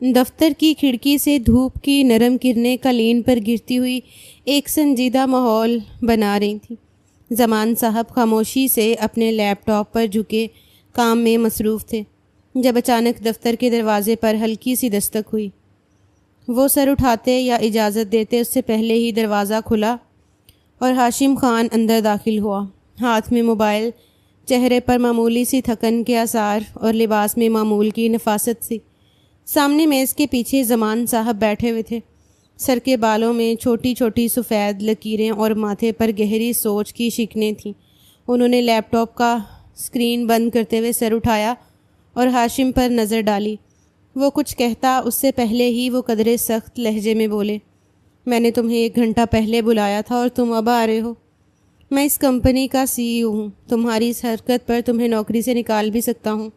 دفتر کی کھڑکی سے دھوپ کی نرم کرنیں کلین پر گرتی ہوئی ایک سنجیدہ ماحول بنا رہی تھیں۔ زمان صاحب خاموشی سے اپنے لیپ ٹاپ پر جھکے کام میں مصروف تھے جب اچانک دفتر کے دروازے پر ہلکی سی دستک ہوئی۔ وہ سر اٹھاتے یا اجازت دیتے اس سے پہلے ہی دروازہ کھلا اور ہاشم خان اندر داخل ہوا، ہاتھ میں موبائل، چہرے پر معمولی سی تھکن کے آثار اور لباس میں معمول کی نفاست سی۔ سامنے میز کے پیچھے زمان صاحب بیٹھے ہوئے تھے، سر کے بالوں میں چھوٹی چھوٹی سفید لکیریں اور ماتھے پر گہری سوچ کی شکنیں تھیں۔ انہوں نے لیپ ٹاپ کا اسکرین بند کرتے ہوئے سر اٹھایا اور ہاشم پر نظر ڈالی۔ وہ کچھ کہتا اس سے پہلے ہی وہ قدرے سخت لہجے میں بولے، میں نے تمہیں 1 گھنٹہ پہلے بلایا تھا اور تم اب آ رہے ہو۔ میں اس کمپنی کا CEO ہوں، تمہاری اس حرکت پر تمہیں نوکری سے نکال بھی سکتا ہوں۔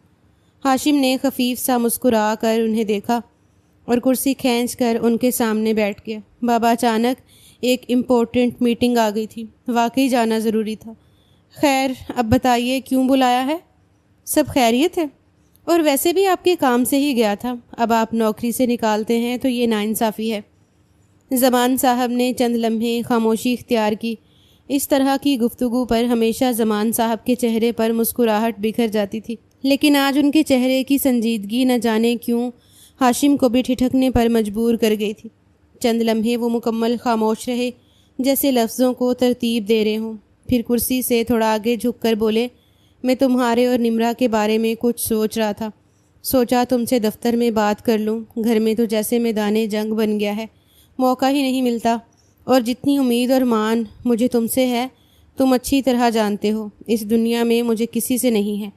ہاشم نے خفیف سا مسکرا کر انہیں دیکھا اور کرسی کھینچ کر ان کے سامنے بیٹھ گیا۔ بابا، اچانک ایک امپورٹنٹ میٹنگ آ گئی تھی، واقعی جانا ضروری تھا۔ خیر، اب بتائیے کیوں بلایا ہے؟ سب خیریت ہے؟ اور ویسے بھی آپ کے کام سے ہی گیا تھا، اب آپ نوکری سے نکالتے ہیں تو یہ ناانصافی ہے۔ زمان صاحب نے چند لمحے خاموشی اختیار کی۔ اس طرح کی گفتگو پر ہمیشہ زمان صاحب کے چہرے پر مسکراہٹ بکھر جاتی تھی، لیکن آج ان کے چہرے کی سنجیدگی نہ جانے کیوں ہاشم کو بھی ٹھٹکنے پر مجبور کر گئی تھی۔ چند لمحے وہ مکمل خاموش رہے، جیسے لفظوں کو ترتیب دے رہے ہوں، پھر کرسی سے تھوڑا آگے جھک کر بولے، میں تمہارے اور نمرا کے بارے میں کچھ سوچ رہا تھا، سوچا تم سے دفتر میں بات کر لوں۔ گھر میں تو جیسے میدان جنگ بن گیا ہے، موقع ہی نہیں ملتا، اور جتنی امید اور مان مجھے تم سے ہے تم اچھی طرح جانتے ہو، اس دنیا میں مجھے کسی سے نہیں ہے۔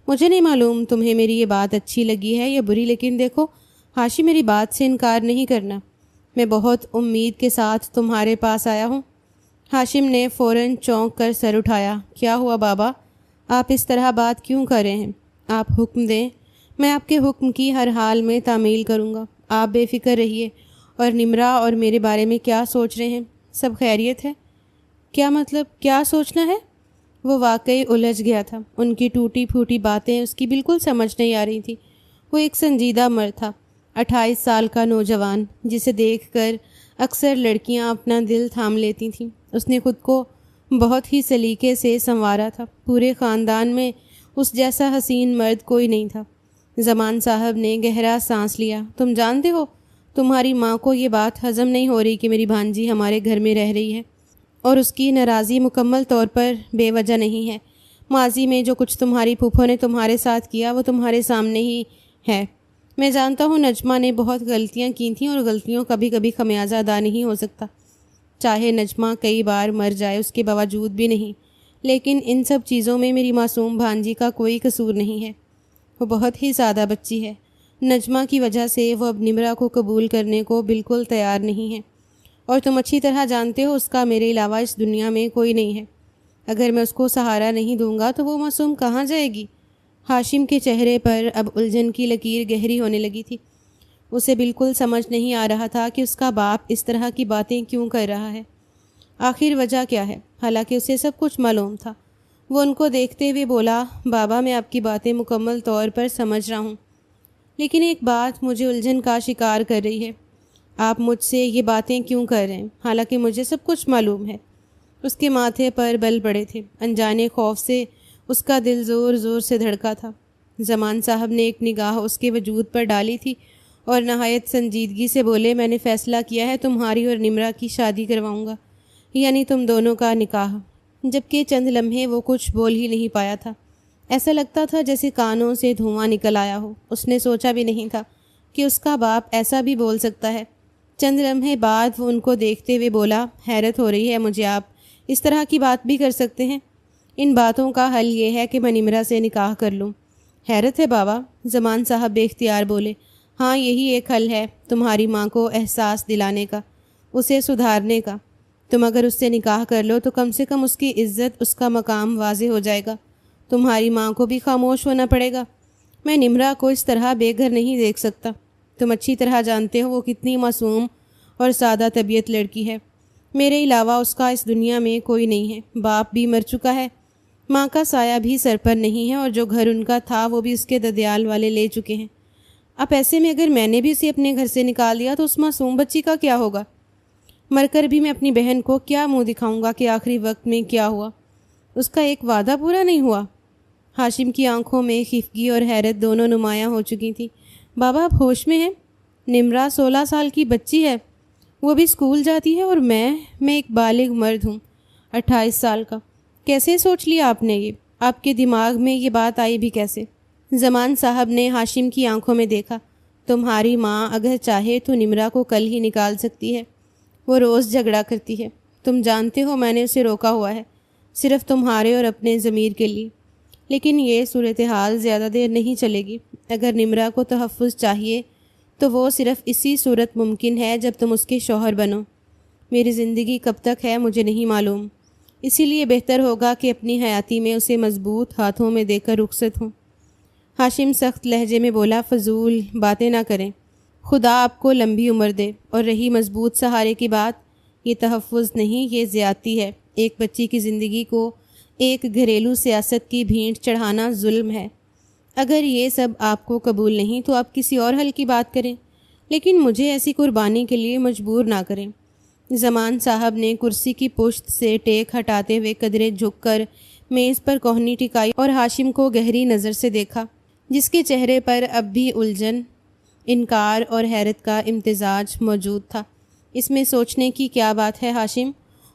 مجھے نہیں معلوم تمہیں میری یہ بات اچھی لگی ہے یا بری، لیکن دیکھو ہاشم، میری بات سے انکار نہیں کرنا، میں بہت امید کے ساتھ تمہارے پاس آیا ہوں۔ ہاشم نے فوراً چونک کر سر اٹھایا۔ کیا ہوا بابا، آپ اس طرح بات کیوں کر رہے ہیں؟ آپ حکم دیں، میں آپ کے حکم کی ہر حال میں تعمیل کروں گا۔ آپ بے فکر رہیے۔ اور نمرا اور میرے بارے میں کیا سوچ رہے ہیں؟ سب خیریت ہے؟ کیا مطلب، کیا سوچنا ہے؟ وہ واقعی الجھ گیا تھا، ان کی ٹوٹی پھوٹی باتیں اس کی بالکل سمجھ نہیں آ رہی تھی۔ وہ ایک سنجیدہ مرد تھا، 28 سال کا نوجوان، جسے دیکھ کر اکثر لڑکیاں اپنا دل تھام لیتی تھیں۔ اس نے خود کو بہت ہی سلیقے سے سنوارا تھا، پورے خاندان میں اس جیسا حسین مرد کوئی نہیں تھا۔ زمان صاحب نے گہرا سانس لیا۔ تم جانتے ہو، تمہاری ماں کو یہ بات ہضم نہیں ہو رہی کہ میری بھانجی ہمارے گھر میں رہ رہی ہے، اور اس کی ناراضی مکمل طور پر بے وجہ نہیں ہے۔ ماضی میں جو کچھ تمہاری پھوپھو نے تمہارے ساتھ کیا وہ تمہارے سامنے ہی ہے۔ میں جانتا ہوں نجمہ نے بہت غلطیاں کی تھیں، اور غلطیوں کا کبھی خمیازہ ادا نہیں ہو سکتا، چاہے نجمہ کئی بار مر جائے اس کے باوجود بھی نہیں، لیکن ان سب چیزوں میں میری معصوم بھانجی کا کوئی قصور نہیں ہے۔ وہ بہت ہی سادہ بچی ہے، نجمہ کی وجہ سے وہ اب نمرا کو قبول کرنے کو بالکل تیار نہیں ہے، اور تم اچھی طرح جانتے ہو اس کا میرے علاوہ اس دنیا میں کوئی نہیں ہے۔ اگر میں اس کو سہارا نہیں دوں گا تو وہ معصوم کہاں جائے گی؟ ہاشم کے چہرے پر اب الجھن کی لکیر گہری ہونے لگی تھی۔ اسے بالکل سمجھ نہیں آ رہا تھا کہ اس کا باپ اس طرح کی باتیں کیوں کر رہا ہے، آخر وجہ کیا ہے، حالانکہ اسے سب کچھ معلوم تھا۔ وہ ان کو دیکھتے ہوئے بولا، بابا میں آپ کی باتیں مکمل طور پر سمجھ رہا ہوں، لیکن ایک بات مجھے الجھن کا شکار کر رہی ہے۔ آپ مجھ سے یہ باتیں کیوں کر رہے ہیں، حالانکہ مجھے سب کچھ معلوم ہے؟ اس کے ماتھے پر بل پڑے تھے، انجانے خوف سے اس کا دل زور زور سے دھڑکا تھا۔ زمان صاحب نے ایک نگاہ اس کے وجود پر ڈالی تھی اور نہایت سنجیدگی سے بولے، میں نے فیصلہ کیا ہے تمہاری اور نمرا کی شادی کرواؤں گا، یعنی تم دونوں کا نکاح۔ جبکہ چند لمحے وہ کچھ بول ہی نہیں پایا تھا، ایسا لگتا تھا جیسے کانوں سے دھواں نکل آیا ہو۔ اس نے سوچا بھی نہیں تھا کہ اس کا باپ ایسا بھی بول سکتا ہے۔ چند لمحے بعد وہ ان کو دیکھتے ہوئے بولا، حیرت ہو رہی ہے مجھے، آپ اس طرح کی بات بھی کر سکتے ہیں؟ ان باتوں کا حل یہ ہے کہ میں نمرا سے نکاح کر لوں۔ حیرت ہے بابا، زمان صاحب بے اختیار بولے۔ ہاں، یہی ایک حل ہے تمہاری ماں کو احساس دلانے کا، اسے سدھارنے کا۔ تم اگر اس سے نکاح کر لو تو کم سے کم اس کی عزت، اس کا مقام واضح ہو جائے گا، تمہاری ماں کو بھی خاموش ہونا پڑے گا۔ میں نمرا کو اس طرح بے گھر نہیں دیکھ سکتا، تم اچھی طرح جانتے ہو وہ کتنی معصوم اور سادہ طبیعت لڑکی ہے، میرے علاوہ اس کا اس دنیا میں کوئی نہیں ہے۔ باپ بھی مر چکا ہے، ماں کا سایہ بھی سر پر نہیں ہے، اور جو گھر ان کا تھا وہ بھی اس کے ددیال والے لے چکے ہیں۔ اب ایسے میں اگر میں نے بھی اسے اپنے گھر سے نکال دیا تو اس معصوم بچی کا کیا ہوگا؟ مر کر بھی میں اپنی بہن کو کیا منہ دکھاؤں گا کہ آخری وقت میں کیا ہوا؟ اس کا ایک وعدہ پورا نہیں ہوا۔ ہاشم کی آنکھوں میں خفگی اور حیرت دونوں نمایاں ہو چکی تھیں۔ بابا آپ ہوش میں ہیں؟ نمرا 16 سال کی بچی ہے، وہ بھی اسکول جاتی ہے، اور میں ایک بالغ مرد ہوں 28 سال کا۔ کیسے سوچ لیا آپ نے یہ؟ آپ کے دماغ میں یہ بات آئی بھی کیسے؟ زمان صاحب نے ہاشم کی آنکھوں میں دیکھا۔ تمہاری ماں اگر چاہے تو نمرا کو کل ہی نکال سکتی ہے، وہ روز جھگڑا کرتی ہے، تم جانتے ہو میں نے اسے روکا ہوا ہے، صرف تمہارے اور اپنے ضمیر کے لیے۔ لیکن یہ صورتحال زیادہ دیر نہیں چلے گی۔ اگر نمرا کو تحفظ چاہیے تو وہ صرف اسی صورت ممکن ہے جب تم اس کے شوہر بنو۔ میری زندگی کب تک ہے مجھے نہیں معلوم، اسی لیے بہتر ہوگا کہ اپنی حیاتی میں اسے مضبوط ہاتھوں میں دے کر رخصت ہوں۔ ہاشم سخت لہجے میں بولا، فضول باتیں نہ کریں، خدا آپ کو لمبی عمر دے۔ اور رہی مضبوط سہارے کی بات، یہ تحفظ نہیں، یہ زیادتی ہے۔ ایک بچی کی زندگی کو ایک گھریلو سیاست کی بھینٹ چڑھانا ظلم ہے۔ اگر یہ سب آپ کو قبول نہیں تو آپ کسی اور حل کی بات کریں، لیکن مجھے ایسی قربانی کے لیے مجبور نہ کریں۔ زمان صاحب نے کرسی کی پشت سے ٹیک ہٹاتے ہوئے قدرے جھک کر میز پر کوہنی ٹکائی اور ہاشم کو گہری نظر سے دیکھا، جس کے چہرے پر اب بھی الجھن، انکار اور حیرت کا امتزاج موجود تھا۔ اس میں سوچنے کی کیا بات ہے ہاشم؟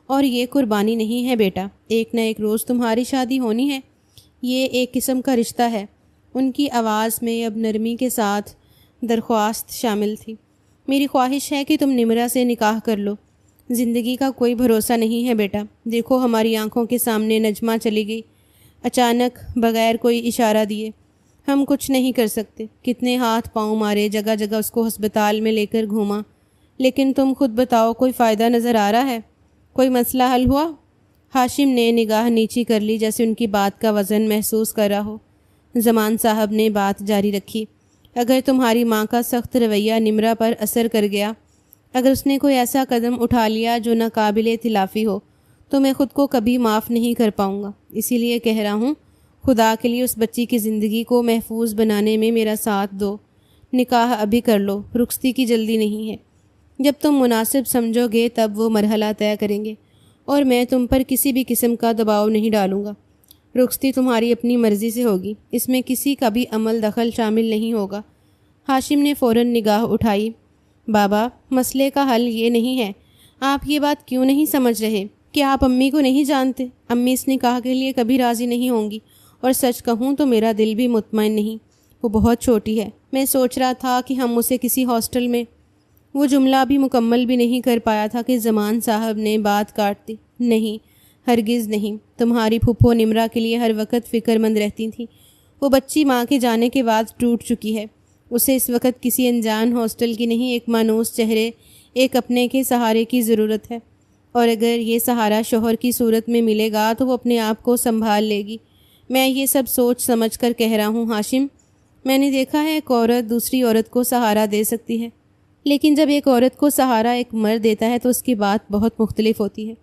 اور یہ قربانی نہیں ہے بیٹا، ایک نہ ایک روز تمہاری شادی ہونی ہے، یہ ایک قسم کا رشتہ ہے۔ ان کی آواز میں اب نرمی کے ساتھ درخواست شامل تھی۔ میری خواہش ہے کہ تم نمرا سے نکاح کر لو، زندگی کا کوئی بھروسہ نہیں ہے بیٹا۔ دیکھو ہماری آنکھوں کے سامنے نجمہ چلی گئی، اچانک، بغیر کوئی اشارہ دیے۔ ہم کچھ نہیں کر سکتے، کتنے ہاتھ پاؤں مارے، جگہ جگہ اس کو ہسپتال میں لے کر گھوما، لیکن تم خود بتاؤ کوئی فائدہ نظر آ رہا ہے؟ کوئی مسئلہ حل ہوا؟ ہاشم نے نگاہ نیچی کر لی جیسے ان کی بات کا وزن محسوس کر رہا ہو۔ زمان صاحب نے بات جاری رکھی، اگر تمہاری ماں کا سخت رویہ نمرا پر اثر کر گیا، اگر اس نے کوئی ایسا قدم اٹھا لیا جو ناقابل تلافی ہو، تو میں خود کو کبھی معاف نہیں کر پاؤں گا۔ اسی لیے کہہ رہا ہوں، خدا کے لیے اس بچی کی زندگی کو محفوظ بنانے میں میرا ساتھ دو۔ نکاح ابھی کر لو، رخصتی کی جلدی نہیں ہے۔ جب تم مناسب سمجھو گے تب وہ مرحلہ طے کریں گے، اور میں تم پر کسی بھی قسم کا دباؤ نہیں ڈالوں گا۔ رخصتی تمہاری اپنی مرضی سے ہوگی، اس میں کسی کا بھی عمل دخل شامل نہیں ہوگا۔ ہاشم نے فوراً نگاہ اٹھائی۔ بابا، مسئلے کا حل یہ نہیں ہے، آپ یہ بات کیوں نہیں سمجھ رہے کہ آپ امی کو نہیں جانتے؟ امی اس نکاح کے لیے کبھی راضی نہیں ہوں گی، اور سچ کہوں تو میرا دل بھی مطمئن نہیں، وہ بہت چھوٹی ہے۔ میں سوچ رہا تھا کہ ہم اسے کسی ہاسٹل میں… وہ جملہ بھی مکمل بھی نہیں کر پایا تھا کہ زمان صاحب نے بات کاٹ دی۔ نہیں، ہرگز نہیں، تمہاری پھپھو نمرا کے لیے ہر وقت فکر مند رہتی تھیں۔ وہ بچی ماں کے جانے کے بعد ٹوٹ چکی ہے، اسے اس وقت کسی انجان ہاسٹل کی نہیں، ایک مانوس چہرے، ایک اپنے کے سہارے کی ضرورت ہے، اور اگر یہ سہارا شوہر کی صورت میں ملے گا تو وہ اپنے آپ کو سنبھال لے گی۔ میں یہ سب سوچ سمجھ کر کہہ رہا ہوں ہاشم، میں نے دیکھا ہے ایک عورت دوسری عورت کو سہارا دے سکتی ہے، لیکن جب ایک عورت کو سہارا ایک مرد دیتا ہے تو اس کی بات بہت مختلف ہوتی ہے۔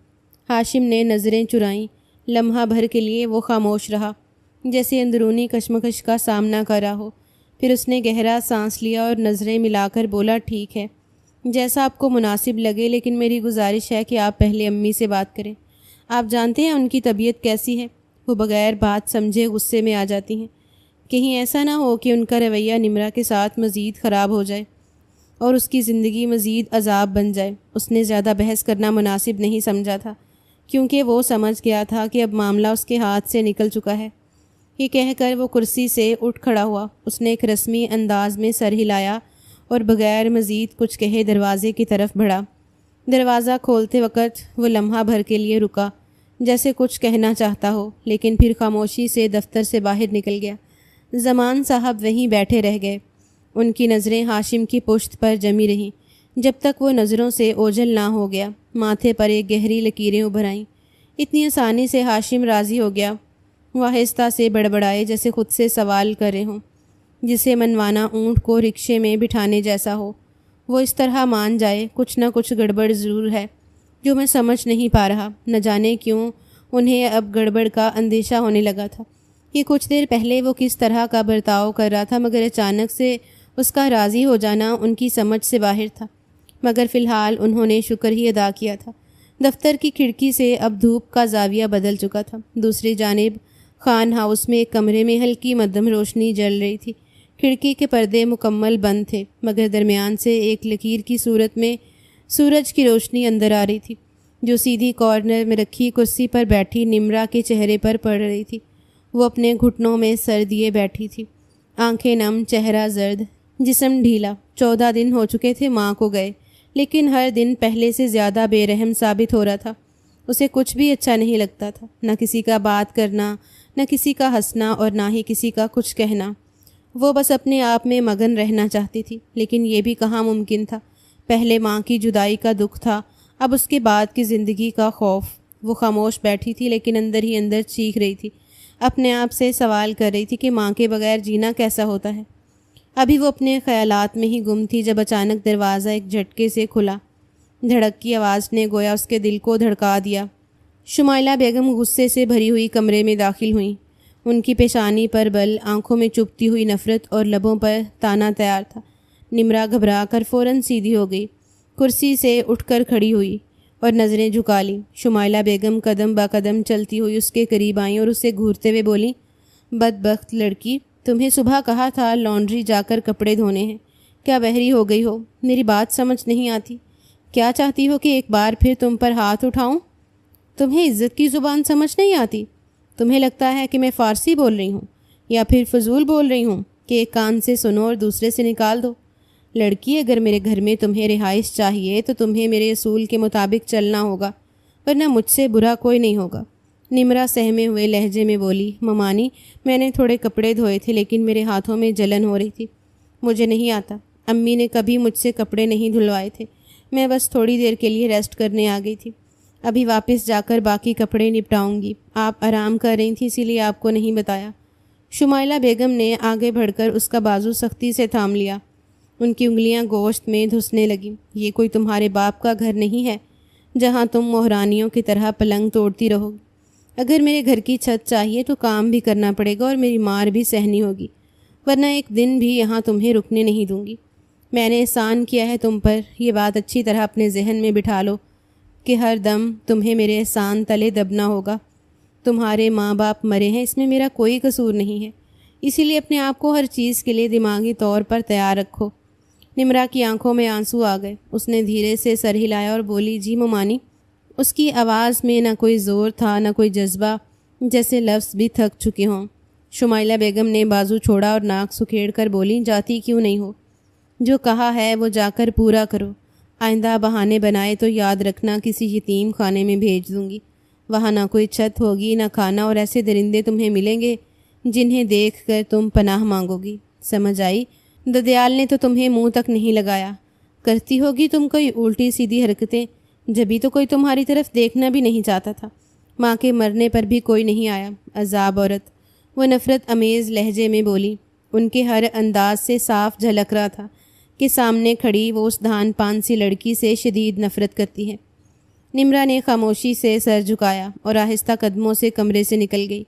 ہاشم نے نظریں چرائیں، لمحہ بھر کے لیے وہ خاموش رہا، جیسے اندرونی کشمکش کا سامنا کر رہا ہو۔ پھر اس نے گہرا سانس لیا اور نظریں ملا کر بولا، ٹھیک ہے، جیسا آپ کو مناسب لگے، لیکن میری گزارش ہے کہ آپ پہلے امی سے بات کریں۔ آپ جانتے ہیں ان کی طبیعت کیسی ہے؟ وہ بغیر بات سمجھے غصے میں آ جاتی ہیں۔ کہیں ایسا نہ ہو کہ ان کا رویہ نمرا کے ساتھ مزید خراب ہو جائے اور اس کی زندگی مزید عذاب بن جائے۔ اس نے زیادہ بحث کرنا مناسب نہیں سمجھا تھا، کیونکہ وہ سمجھ گیا تھا کہ اب معاملہ اس کے ہاتھ سے نکل چکا ہے۔ یہ کہہ کر وہ کرسی سے اٹھ کھڑا ہوا۔ اس نے ایک رسمی انداز میں سر ہلایا اور بغیر مزید کچھ کہے دروازے کی طرف بڑھا۔ دروازہ کھولتے وقت وہ لمحہ بھر کے لیے رکا، جیسے کچھ کہنا چاہتا ہو، لیکن پھر خاموشی سے دفتر سے باہر نکل گیا۔ زمان صاحب وہیں بیٹھے رہ گئے، ان کی نظریں ہاشم کی پشت پر جمی رہیں جب تک وہ نظروں سے اوجھل نہ ہو گیا۔ ماتھے پر ایک گہری لکیریں ابھر آئیں۔ اتنی آسانی سے ہاشم راضی ہو گیا؟ وہ آہستہ سے بڑبڑائے جیسے خود سے سوال کر رہے ہوں، جسے منوانا اونٹ کو رکشے میں بٹھانے جیسا ہو۔ وہ اس طرح مان جائے، کچھ نہ کچھ گڑبڑ ضرور ہے جو میں سمجھ نہیں پا رہا۔ نہ جانے کیوں انہیں اب گڑبڑ کا اندیشہ ہونے لگا تھا۔ یہ کچھ دیر پہلے وہ کس طرح کا برتاؤ کر رہا تھا، مگر اچانک سے اس کا راضی ہو جانا ان کی سمجھ سے باہر تھا، مگر فی الحال انہوں نے شکر ہی ادا کیا تھا۔ دفتر کی کھڑکی سے اب دھوپ کا زاویہ بدل چکا تھا۔ دوسری جانب خان ہاؤس میں ایک کمرے میں ہلکی مدھم روشنی جل رہی تھی۔ کھڑکی کے پردے مکمل بند تھے، مگر درمیان سے ایک لکیر کی صورت میں سورج کی روشنی اندر آ رہی تھی، جو سیدھی کارنر میں رکھی کرسی پر بیٹھی نمرا کے چہرے پر پڑ رہی تھی۔ وہ اپنے گھٹنوں میں سر دیے بیٹھی تھی، آنکھیں نم، چہرہ زرد، جسم ڈھیلا۔ 14 دن ہو چکے تھے ماں کو گئے، لیکن ہر دن پہلے سے زیادہ بے رحم ثابت ہو رہا تھا۔ اسے کچھ بھی اچھا نہیں لگتا تھا، نہ کسی کا بات کرنا، نہ کسی کا ہنسنا، اور نہ ہی کسی کا کچھ کہنا۔ وہ بس اپنے آپ میں مگن رہنا چاہتی تھی، لیکن یہ بھی کہاں ممکن تھا۔ پہلے ماں کی جدائی کا دکھ تھا، اب اس کے بعد کی زندگی کا خوف۔ وہ خاموش بیٹھی تھی، لیکن اندر ہی اندر چیخ رہی تھی، اپنے آپ سے سوال کر رہی تھی کہ ماں کے بغیر جینا کیسا ہوتا ہے۔ ابھی وہ اپنے خیالات میں ہی گم تھی جب اچانک دروازہ ایک جھٹکے سے کھلا۔ دھڑک کی آواز نے گویا اس کے دل کو دھڑکا دیا۔ شمائلہ بیگم غصے سے بھری ہوئی کمرے میں داخل ہوئیں۔ ان کی پیشانی پر بل، آنکھوں میں چبھتی ہوئی نفرت اور لبوں پر تانا تیار تھا۔ نمرا گھبرا کر فوراً سیدھی ہو گئی، کرسی سے اٹھ کر کھڑی ہوئی اور نظریں جھکا لیں۔ شمائلہ بیگم قدم با قدم چلتی ہوئی اس کے قریب آئیں اور اسے گھورتے ہوئے بولیں، بدبخت لڑکی، تمہیں صبح کہا تھا لانڈری جا کر کپڑے دھونے ہیں، کیا بہری ہو گئی ہو؟ میری بات سمجھ نہیں آتی؟ کیا چاہتی ہو کہ ایک بار پھر تم پر ہاتھ اٹھاؤں؟ تمہیں عزت کی زبان سمجھ نہیں آتی؟ تمہیں لگتا ہے کہ میں فارسی بول رہی ہوں یا پھر فضول بول رہی ہوں کہ ایک کان سے سنو اور دوسرے سے نکال دو؟ لڑکی، اگر میرے گھر میں تمہیں رہائش چاہیے تو تمہیں میرے اصول کے مطابق چلنا ہوگا، ورنہ مجھ سے برا کوئی نہیں ہوگا۔ نمرا سہمے ہوئے لہجے میں بولی، ممانی، میں نے تھوڑے کپڑے دھوئے تھے، لیکن میرے ہاتھوں میں جلن ہو رہی تھی۔ مجھے نہیں آتا، امی نے کبھی مجھ سے کپڑے نہیں دھلوائے تھے، میں بس تھوڑی دیر کے لیے ریسٹ کرنے آ گئی تھی، ابھی واپس جا کر باقی کپڑے نپٹاؤں گی۔ آپ آرام کر رہی تھیں، اسی لیے آپ کو نہیں بتایا۔ شمائلہ بیگم نے آگے بڑھ کر اس کا بازو سختی سے تھام لیا۔ ان کی انگلیاں گوشت میں دھسنے لگیں۔ یہ کوئی تمہارے باپ کا گھر نہیں ہے جہاں تم مہرانیوں کی طرح پلنگ توڑتی رہو گی۔ اگر میرے گھر کی چھت چاہیے تو کام بھی کرنا پڑے گا اور میری مار بھی سہنی ہوگی، ورنہ ایک دن بھی یہاں تمہیں رکنے نہیں دوں گی۔ میں نے احسان کیا ہے تم پر، یہ بات اچھی طرح اپنے ذہن میں بٹھا لو کہ ہر دم تمہیں میرے احسان تلے دبنا ہوگا۔ تمہارے ماں باپ مرے ہیں، اس میں میرا کوئی قصور نہیں ہے، اسی لیے اپنے آپ کو ہر چیز کے لیے دماغی طور پر تیار رکھو۔ نمرا کی آنکھوں میں آنسو آ گئے۔ اس نے دھیرے سے سر ہلایا اور بولی، جی ممانی۔ اس کی آواز میں نہ کوئی زور تھا نہ کوئی جذبہ، جیسے لفظ بھی تھک چکے ہوں۔ شمائلہ بیگم نے بازو چھوڑا اور ناک سکھیڑ کر بولی، جاتی کیوں نہیں ہو؟ جو کہا ہے وہ جا کر پورا کرو۔ آئندہ بہانے بنائے تو یاد رکھنا کسی یتیم خانے میں بھیج دوں گی، وہاں نہ کوئی چھت ہوگی نہ کھانا، اور ایسے درندے تمہیں ملیں گے جنہیں دیکھ کر تم پناہ مانگو گی۔ سمجھ آئی؟ ددیال نے تو تمہیں منہ تک نہیں لگایا۔ کرتی ہوگی تم کوئی الٹی سیدھی حرکتیں، جبھی تو کوئی تمہاری طرف دیکھنا بھی نہیں چاہتا تھا۔ ماں کے مرنے پر بھی کوئی نہیں آیا۔ عذاب عورت، وہ نفرت امیز لہجے میں بولی۔ ان کے ہر انداز سے صاف جھلک رہا تھا کہ سامنے کھڑی وہ اس دھان پان سی لڑکی سے شدید نفرت کرتی ہے۔ نمرا نے خاموشی سے سر جھکایا اور آہستہ قدموں سے کمرے سے نکل گئی۔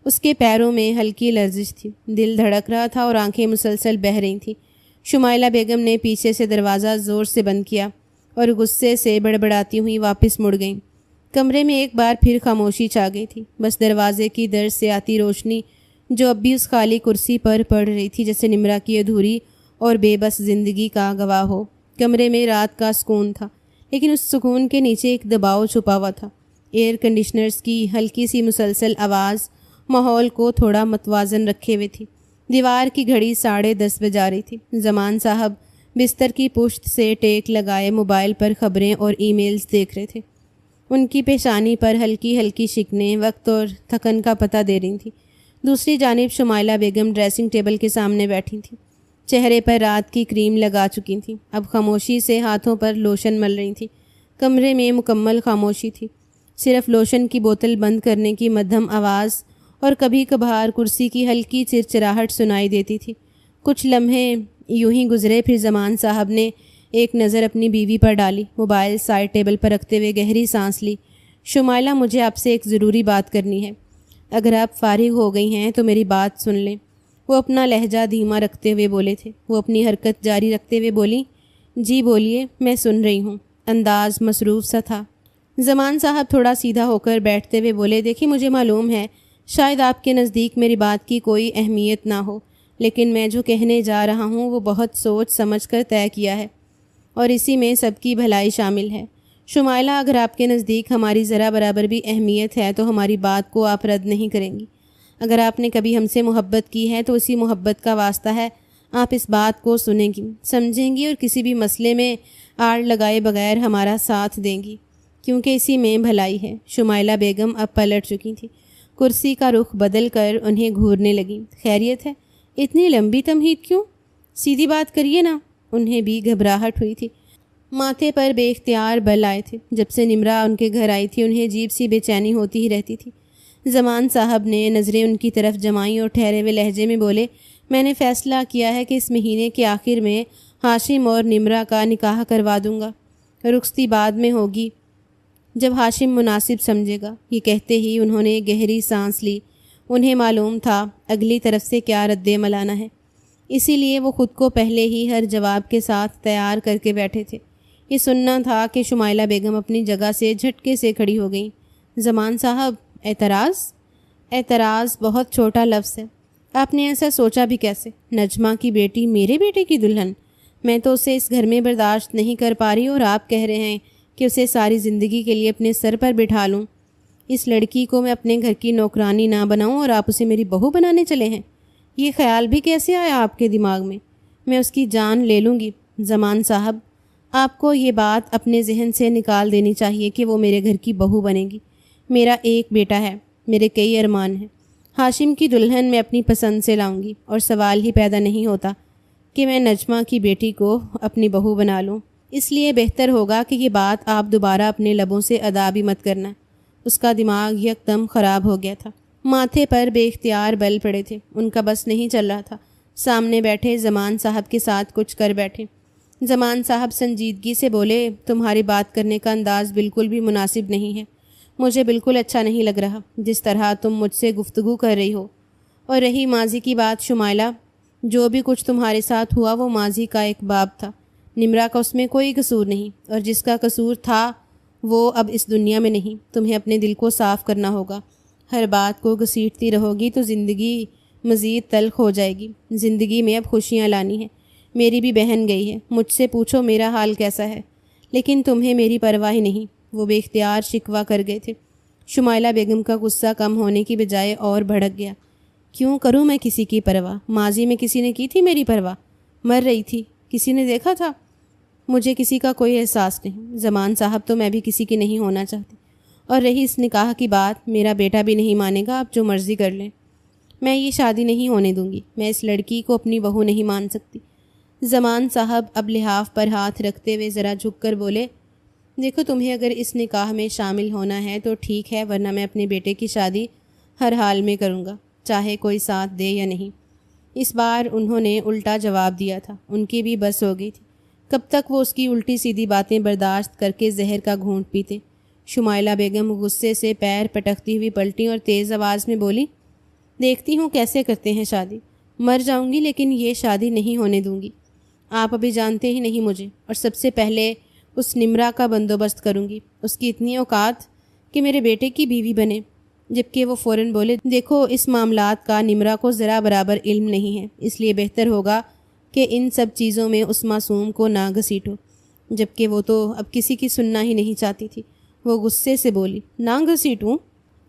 اس کے پیروں میں ہلکی لرزش تھی، دل دھڑک رہا تھا اور آنکھیں مسلسل بہہ رہی تھیں۔ شمائلہ بیگم نے پیچھے سے دروازہ زور سے بند کیا اور غصے سے بڑبڑاتی ہوئی واپس مڑ گئیں۔ کمرے میں ایک بار پھر خاموشی چھا گئی تھی، بس دروازے کی در سے آتی روشنی جو اب بھی اس خالی کرسی پر پڑ رہی تھی، جیسے نمرا کی ادھوری اور بے بس زندگی کا گواہ ہو۔ کمرے میں رات کا سکون تھا، لیکن اس سکون کے نیچے ایک دباؤ چھپا ہوا تھا۔ ایئر کنڈیشنرز کی ہلکی سی مسلسل آواز ماحول کو تھوڑا متوازن رکھے ہوئے تھی۔ دیوار کی گھڑی 10:30 بجا رہی تھی۔ زمان صاحب بستر کی پشت سے ٹیک لگائے موبائل پر خبریں اور ای میلز دیکھ رہے تھے۔ ان کی پیشانی پر ہلکی ہلکی شکنیں وقت اور تھکن کا پتہ دے رہی تھیں۔ دوسری جانب شمائلہ بیگم ڈریسنگ ٹیبل کے سامنے بیٹھی تھیں، چہرے پر رات کی کریم لگا چکی تھیں، اب خاموشی سے ہاتھوں پر لوشن مل رہی تھیں۔ کمرے میں مکمل خاموشی تھی، صرف لوشن کی بوتل بند کرنے کی مدھم آواز اور کبھی کبھار کرسی کی ہلکی چرچراہٹ سنائی دیتی تھی۔ کچھ لمحے یوں ہی گزرے، پھر زمان صاحب نے ایک نظر اپنی بیوی پر ڈالی، موبائل سائڈ ٹیبل پر رکھتے ہوئے گہری سانس لی۔ شمائلہ، مجھے آپ سے ایک ضروری بات کرنی ہے، اگر آپ فارغ ہو گئی ہیں تو میری بات سن لیں۔ وہ اپنا لہجہ دھیما رکھتے ہوئے بولے تھے۔ وہ اپنی حرکت جاری رکھتے ہوئے بولی، جی بولیے، میں سن رہی ہوں۔ انداز مصروف سا تھا۔ زمان صاحب تھوڑا سیدھا ہو کر بیٹھتے ہوئے بولے، دیکھیے مجھے معلوم ہے شاید آپ کے نزدیک میری بات کی کوئی اہمیت نہ ہو، لیکن میں جو کہنے جا رہا ہوں وہ بہت سوچ سمجھ کر طے کیا ہے، اور اسی میں سب کی بھلائی شامل ہے۔ شمائلہ، اگر آپ کے نزدیک ہماری ذرا برابر بھی اہمیت ہے تو ہماری بات کو آپ رد نہیں کریں گی۔ اگر آپ نے کبھی ہم سے محبت کی ہے تو اسی محبت کا واسطہ ہے، آپ اس بات کو سنیں گی، سمجھیں گی، اور کسی بھی مسئلے میں آڑ لگائے بغیر ہمارا ساتھ دیں گی، کیونکہ اسی میں بھلائی ہے۔ شمائلہ بیگم اب پلٹ چکی تھی، کرسی کا رخ بدل کر انہیں گھورنے لگیں۔ خیریت ہے؟ اتنی لمبی تمہید کیوں؟ سیدھی بات کریے نا۔ انہیں بھی گھبراہٹ ہوئی تھی، ماتھے پر بے اختیار بل آئے تھے۔ جب سے نمرا ان کے گھر آئی تھی انہیں عجیب سی بے چینی ہوتی ہی رہتی تھی۔ زمان صاحب نے نظریں ان کی طرف جمائیں اور ٹھہرے ہوئے لہجے میں بولے، میں نے فیصلہ کیا ہے کہ اس مہینے کے آخر میں ہاشم اور نمرا کا نکاح کروا دوں گا۔ رخصتی بعد میں ہوگی جب ہاشم مناسب سمجھے گا۔ یہ کہتے ہی انہوں نے گہری سانس لی۔ انہیں معلوم تھا اگلی طرف سے کیا رد عمل آنا ہے، اسی لیے وہ خود کو پہلے ہی ہر جواب کے ساتھ تیار کر کے بیٹھے تھے۔ یہ سننا تھا کہ شمائلہ بیگم اپنی جگہ سے جھٹکے سے کھڑی ہو گئیں۔ زمان صاحب، اعتراض بہت چھوٹا لفظ ہے، آپ نے ایسا سوچا بھی کیسے؟ نجمہ کی بیٹی میرے بیٹے کی دلہن؟ میں تو اسے اس گھر میں برداشت نہیں کر پا رہی، اور آپ کہہ رہے ہیں کہ اسے ساری زندگی کے لیے اپنے سر پر بٹھا لوں۔ اس لڑکی کو میں اپنے گھر کی نوکرانی نہ بناؤں اور آپ اسے میری بہو بنانے چلے ہیں؟ یہ خیال بھی کیسے آیا آپ کے دماغ میں؟ میں اس کی جان لے لوں گی۔ زمان صاحب، آپ کو یہ بات اپنے ذہن سے نکال دینی چاہیے کہ وہ میرے گھر کی بہو بنے گی۔ میرا ایک بیٹا ہے، میرے کئی ارمان ہیں۔ ہاشم کی دلہن میں اپنی پسند سے لاؤں گی، اور سوال ہی پیدا نہیں ہوتا کہ میں نجمہ کی بیٹی کو اپنی بہو بنا لوں۔ اس لیے بہتر ہوگا کہ یہ بات آپ دوبارہ اپنے لبوں سے ادا بھی مت کرنا۔ اس کا دماغ یکدم خراب ہو گیا تھا، ماتھے پر بے اختیار بل پڑے تھے، ان کا بس نہیں چل رہا تھا۔ سامنے بیٹھے زمان صاحب کے ساتھ کچھ کر بیٹھے۔ زمان صاحب سنجیدگی سے بولے، تمہاری بات کرنے کا انداز بالکل بھی مناسب نہیں ہے، مجھے بالکل اچھا نہیں لگ رہا جس طرح تم مجھ سے گفتگو کر رہی ہو۔ اور رہی ماضی کی بات شمائلہ، جو بھی کچھ تمہارے ساتھ ہوا وہ ماضی کا ایک باب تھا، نمرا کا اس میں کوئی قصور نہیں، اور جس کا قصور تھا وہ اب اس دنیا میں نہیں۔ تمہیں اپنے دل کو صاف کرنا ہوگا، ہر بات کو گھسیٹتی رہو گی تو زندگی مزید تلخ ہو جائے گی۔ زندگی میں اب خوشیاں لانی ہیں۔ میری بھی بہن گئی ہے، مجھ سے پوچھو میرا حال کیسا ہے، لیکن تمہیں میری پرواہ نہیں۔ وہ بے اختیار شکوہ کر گئے تھے۔ شمائلہ بیگم کا غصہ کم ہونے کی بجائے اور بھڑک گیا۔ کیوں کروں میں کسی کی پرواہ؟ ماضی میں کسی نے کی تھی میری پرواہ؟ مر رہی تھی، کسی نے دیکھا تھا؟ مجھے کسی کا کوئی احساس نہیں۔ زمان صاحب، تو میں بھی کسی کی نہیں ہونا چاہتی۔ اور رہی اس نکاح کی بات، میرا بیٹا بھی نہیں مانے گا، آپ جو مرضی کر لیں، میں یہ شادی نہیں ہونے دوں گی۔ میں اس لڑکی کو اپنی بہو نہیں مان سکتی۔ زمان صاحب اب لحاف پر ہاتھ رکھتے ہوئے ذرا جھک کر بولے، دیکھو تمہیں اگر اس نکاح میں شامل ہونا ہے تو ٹھیک ہے، ورنہ میں اپنے بیٹے کی شادی ہر حال میں کروں گا، چاہے کوئی ساتھ دے یا نہیں۔ اس بار انہوں نے الٹا جواب دیا تھا، ان کی بھی بس ہو گئی تھی۔ کب تک وہ اس کی الٹی سیدھی باتیں برداشت کر کے زہر کا گھونٹ پیتے؟ شمائلہ بیگم غصے سے پیر پٹکتی ہوئی پلٹی اور تیز آواز میں بولی، دیکھتی ہوں کیسے کرتے ہیں شادی۔ مر جاؤں گی لیکن یہ شادی نہیں ہونے دوں گی۔ آپ ابھی جانتے ہی نہیں مجھے، اور سب سے پہلے اس نمرا کا بندوبست کروں گی۔ اس کی اتنی اوقات کہ میرے بیٹے کی بیوی بنے۔ جبکہ وہ فوراً بولے، دیکھو اس معاملات کا نمرا کو ذرا برابر علم نہیں ہے، اس لیے بہتر ہوگا کہ ان سب چیزوں میں اس معصوم کو نہ گھسیٹو۔ جبکہ وہ تو اب کسی کی سننا ہی نہیں چاہتی تھی۔ وہ غصے سے بولی، نہ گھسیٹوں؟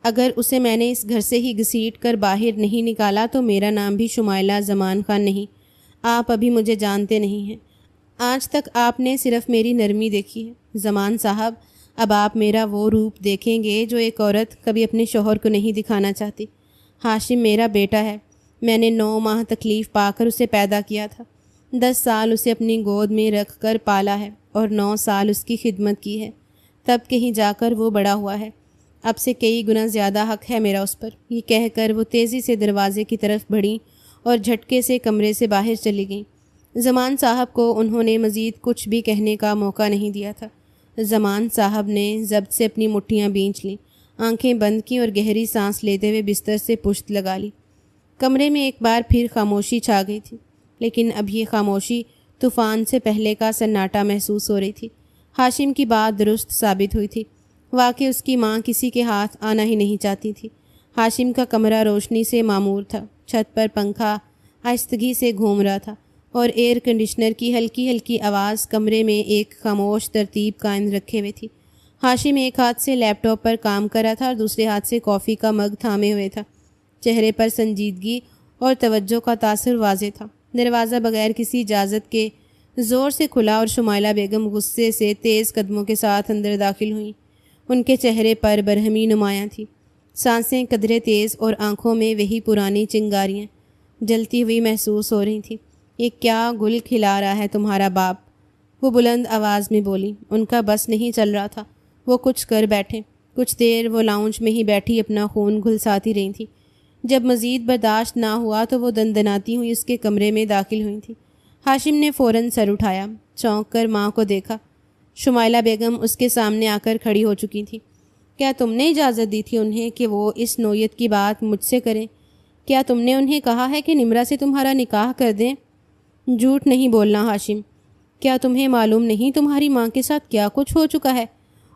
اگر اسے میں نے اس گھر سے ہی گھسیٹ کر باہر نہیں نکالا تو میرا نام بھی شمائلہ زمان خان نہیں۔ آپ ابھی مجھے جانتے نہیں ہیں، آج تک آپ نے صرف میری نرمی دیکھی ہے۔ زمان صاحب، اب آپ میرا وہ روپ دیکھیں گے جو ایک عورت کبھی اپنے شوہر کو نہیں دکھانا چاہتی۔ ہاشم میرا بیٹا ہے، میں نے 9 ماہ تکلیف پا کر اسے پیدا کیا تھا، 10 سال اسے اپنی گود میں رکھ کر پالا ہے، اور 9 سال اس کی خدمت کی ہے، تب کہیں جا کر وہ بڑا ہوا ہے۔ اب سے کئی گنا زیادہ حق ہے میرا اس پر۔ یہ کہہ کر وہ تیزی سے دروازے کی طرف بڑھیں اور جھٹکے سے کمرے سے باہر چلی گئیں۔ زمان صاحب کو انہوں نے مزید کچھ بھی کہنے کا موقع نہیں دیا تھا۔ زمان صاحب نے ضبط سے اپنی مٹھیاں بینچ لیں، آنکھیں بند کیں اور گہری سانس لیتے ہوئے بستر سے پشت لگا لی۔ کمرے میں ایک بار پھر خاموشی چھا گئی تھی، لیکن اب یہ خاموشی طوفان سے پہلے کا سناٹا محسوس ہو رہی تھی۔ ہاشم کی بات درست ثابت ہوئی تھی، واقعی اس کی ماں کسی کے ہاتھ آنا ہی نہیں چاہتی تھی۔ ہاشم کا کمرہ روشنی سے معمور تھا، چھت پر پنکھا آہستگی سے گھوم رہا تھا اور ایئر کنڈیشنر کی ہلکی ہلکی آواز کمرے میں ایک خاموش ترتیب قائم رکھے ہوئے تھی۔ ہاشم ایک ہاتھ سے لیپ ٹاپ پر کام کر رہا تھا اور دوسرے ہاتھ سے کافی کا مگ تھامے ہوئے تھا۔ چہرے پر سنجیدگی اور توجہ کا تاثر واضح تھا۔ دروازہ بغیر کسی اجازت کے زور سے کھلا اور شمائلہ بیگم غصے سے تیز قدموں کے ساتھ اندر داخل ہوئیں۔ ان کے چہرے پر برہمی نمایاں تھی، سانسیں قدرے تیز اور آنکھوں میں وہی پرانی چنگاریاں جلتی ہوئی محسوس ہو رہی تھیں۔ یہ کیا گل کھلا رہا ہے تمہارا باپ؟ وہ بلند آواز میں بولی۔ ان کا بس نہیں چل رہا تھا، وہ کچھ کر بیٹھے۔ کچھ دیر وہ لاؤنج میں ہی بیٹھی اپنا خون گھلساتی رہی تھیں۔ جب مزید برداشت نہ ہوا تو وہ دندناتی ہوئی اس کے کمرے میں داخل ہوئی تھیں۔ ہاشم نے فوراً سر اٹھایا، چونک کر ماں کو دیکھا۔ شمائلہ بیگم اس کے سامنے آ کر کھڑی ہو چکی تھیں۔ کیا تم نے اجازت دی تھی انہیں کہ وہ اس نوعیت کی بات مجھ سے کریں؟ کیا تم نے انہیں کہا ہے کہ نمرا سے تمہارا نکاح کر دیں؟ جھوٹ نہیں بولنا ہاشم، کیا تمہیں معلوم نہیں تمہاری ماں کے ساتھ کیا کچھ ہو چکا ہے؟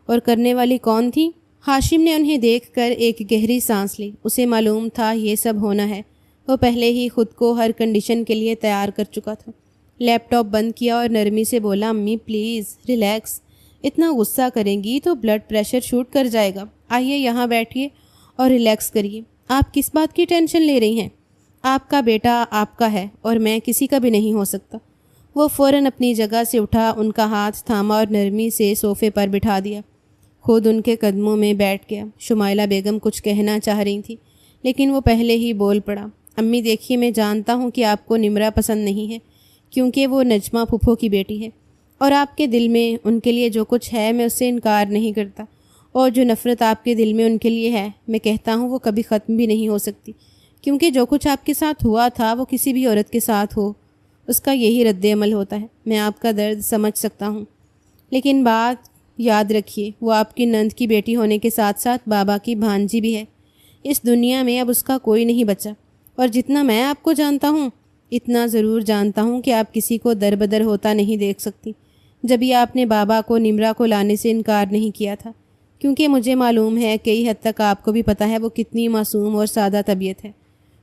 اور کرنے والی کون تھی؟ ہاشم نے انہیں دیکھ کر ایک گہری سانس لی۔ اسے معلوم تھا یہ سب ہونا ہے، وہ پہلے ہی خود کو ہر کنڈیشن کے لیے تیار کر چکا تھا۔ لیپ ٹاپ بند کیا اور نرمی سے بولا، امی پلیز ریلیکس، اتنا غصہ کریں گی تو بلڈ پریشر شوٹ کر جائے گا۔ آئیے یہاں بیٹھیے اور ریلیکس کریے۔ آپ کس بات کی ٹینشن لے رہی ہیں؟ آپ کا بیٹا آپ کا ہے اور میں کسی کا بھی نہیں ہو سکتا۔ وہ فوراً اپنی جگہ سے اٹھا، ان کا ہاتھ تھاما اور نرمی سے صوفے پر بٹھا دیا، خود ان کے قدموں میں بیٹھ گیا۔ شمائلہ بیگم کچھ کہنا چاہ رہی تھی، لیکن وہ پہلے ہی بول پڑا، امی دیکھیے، میں جانتا ہوں کہ آپ کو نمرا پسند نہیں ہے کیونکہ وہ نجمہ پھپھو کی بیٹی ہے، اور آپ کے دل میں ان کے لیے جو کچھ ہے میں اس سے انکار نہیں کرتا، اور جو نفرت آپ کے دل میں ان کے لیے ہے میں کہتا ہوں وہ کبھی ختم بھی نہیں ہو سکتی، کیونکہ جو کچھ آپ کے ساتھ ہوا تھا وہ کسی بھی عورت کے ساتھ ہو اس کا یہی رد عمل ہوتا ہے۔ میں آپ کا درد سمجھ سکتا ہوں، لیکن بات یاد رکھیے، وہ آپ کی نند کی بیٹی ہونے کے ساتھ ساتھ بابا کی بھانجی بھی ہے۔ اس دنیا میں اب اس کا کوئی نہیں بچا، اور جتنا میں آپ کو جانتا ہوں اتنا ضرور جانتا ہوں کہ آپ کسی کو در بدر ہوتا نہیں دیکھ سکتی۔ جبھی آپ نے بابا کو نمرا کو لانے سے انکار نہیں کیا تھا، کیونکہ مجھے معلوم ہے کئی حد تک آپ کو بھی پتہ ہے وہ کتنی معصوم اور سادہ طبیعت ہے۔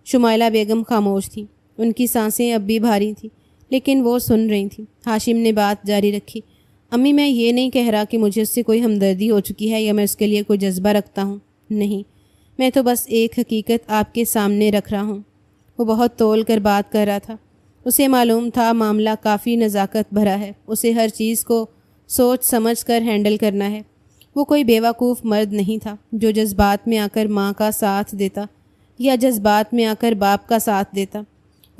شمائلہ بیگم خاموش تھیں، ان کی سانسیں اب بھی بھاری تھیں، لیکن وہ سن رہی تھیں۔ ہاشم نے بات جاری رکھی، امی میں یہ نہیں کہہ رہا کہ مجھے اس سے کوئی ہمدردی ہو چکی ہے یا میں اس کے لیے کوئی جذبہ رکھتا ہوں، نہیں، میں تو بس ایک حقیقت آپ کے سامنے رکھ رہا ہوں۔ وہ بہت تول کر بات کر رہا تھا، اسے معلوم تھا معاملہ کافی نزاکت بھرا ہے، اسے ہر چیز کو سوچ سمجھ کر ہینڈل کرنا ہے۔ وہ کوئی بیوقوف مرد نہیں تھا جو جذبات میں آ کر ماں کا ساتھ دیتا یا جذبات میں آ کر باپ کا ساتھ دیتا۔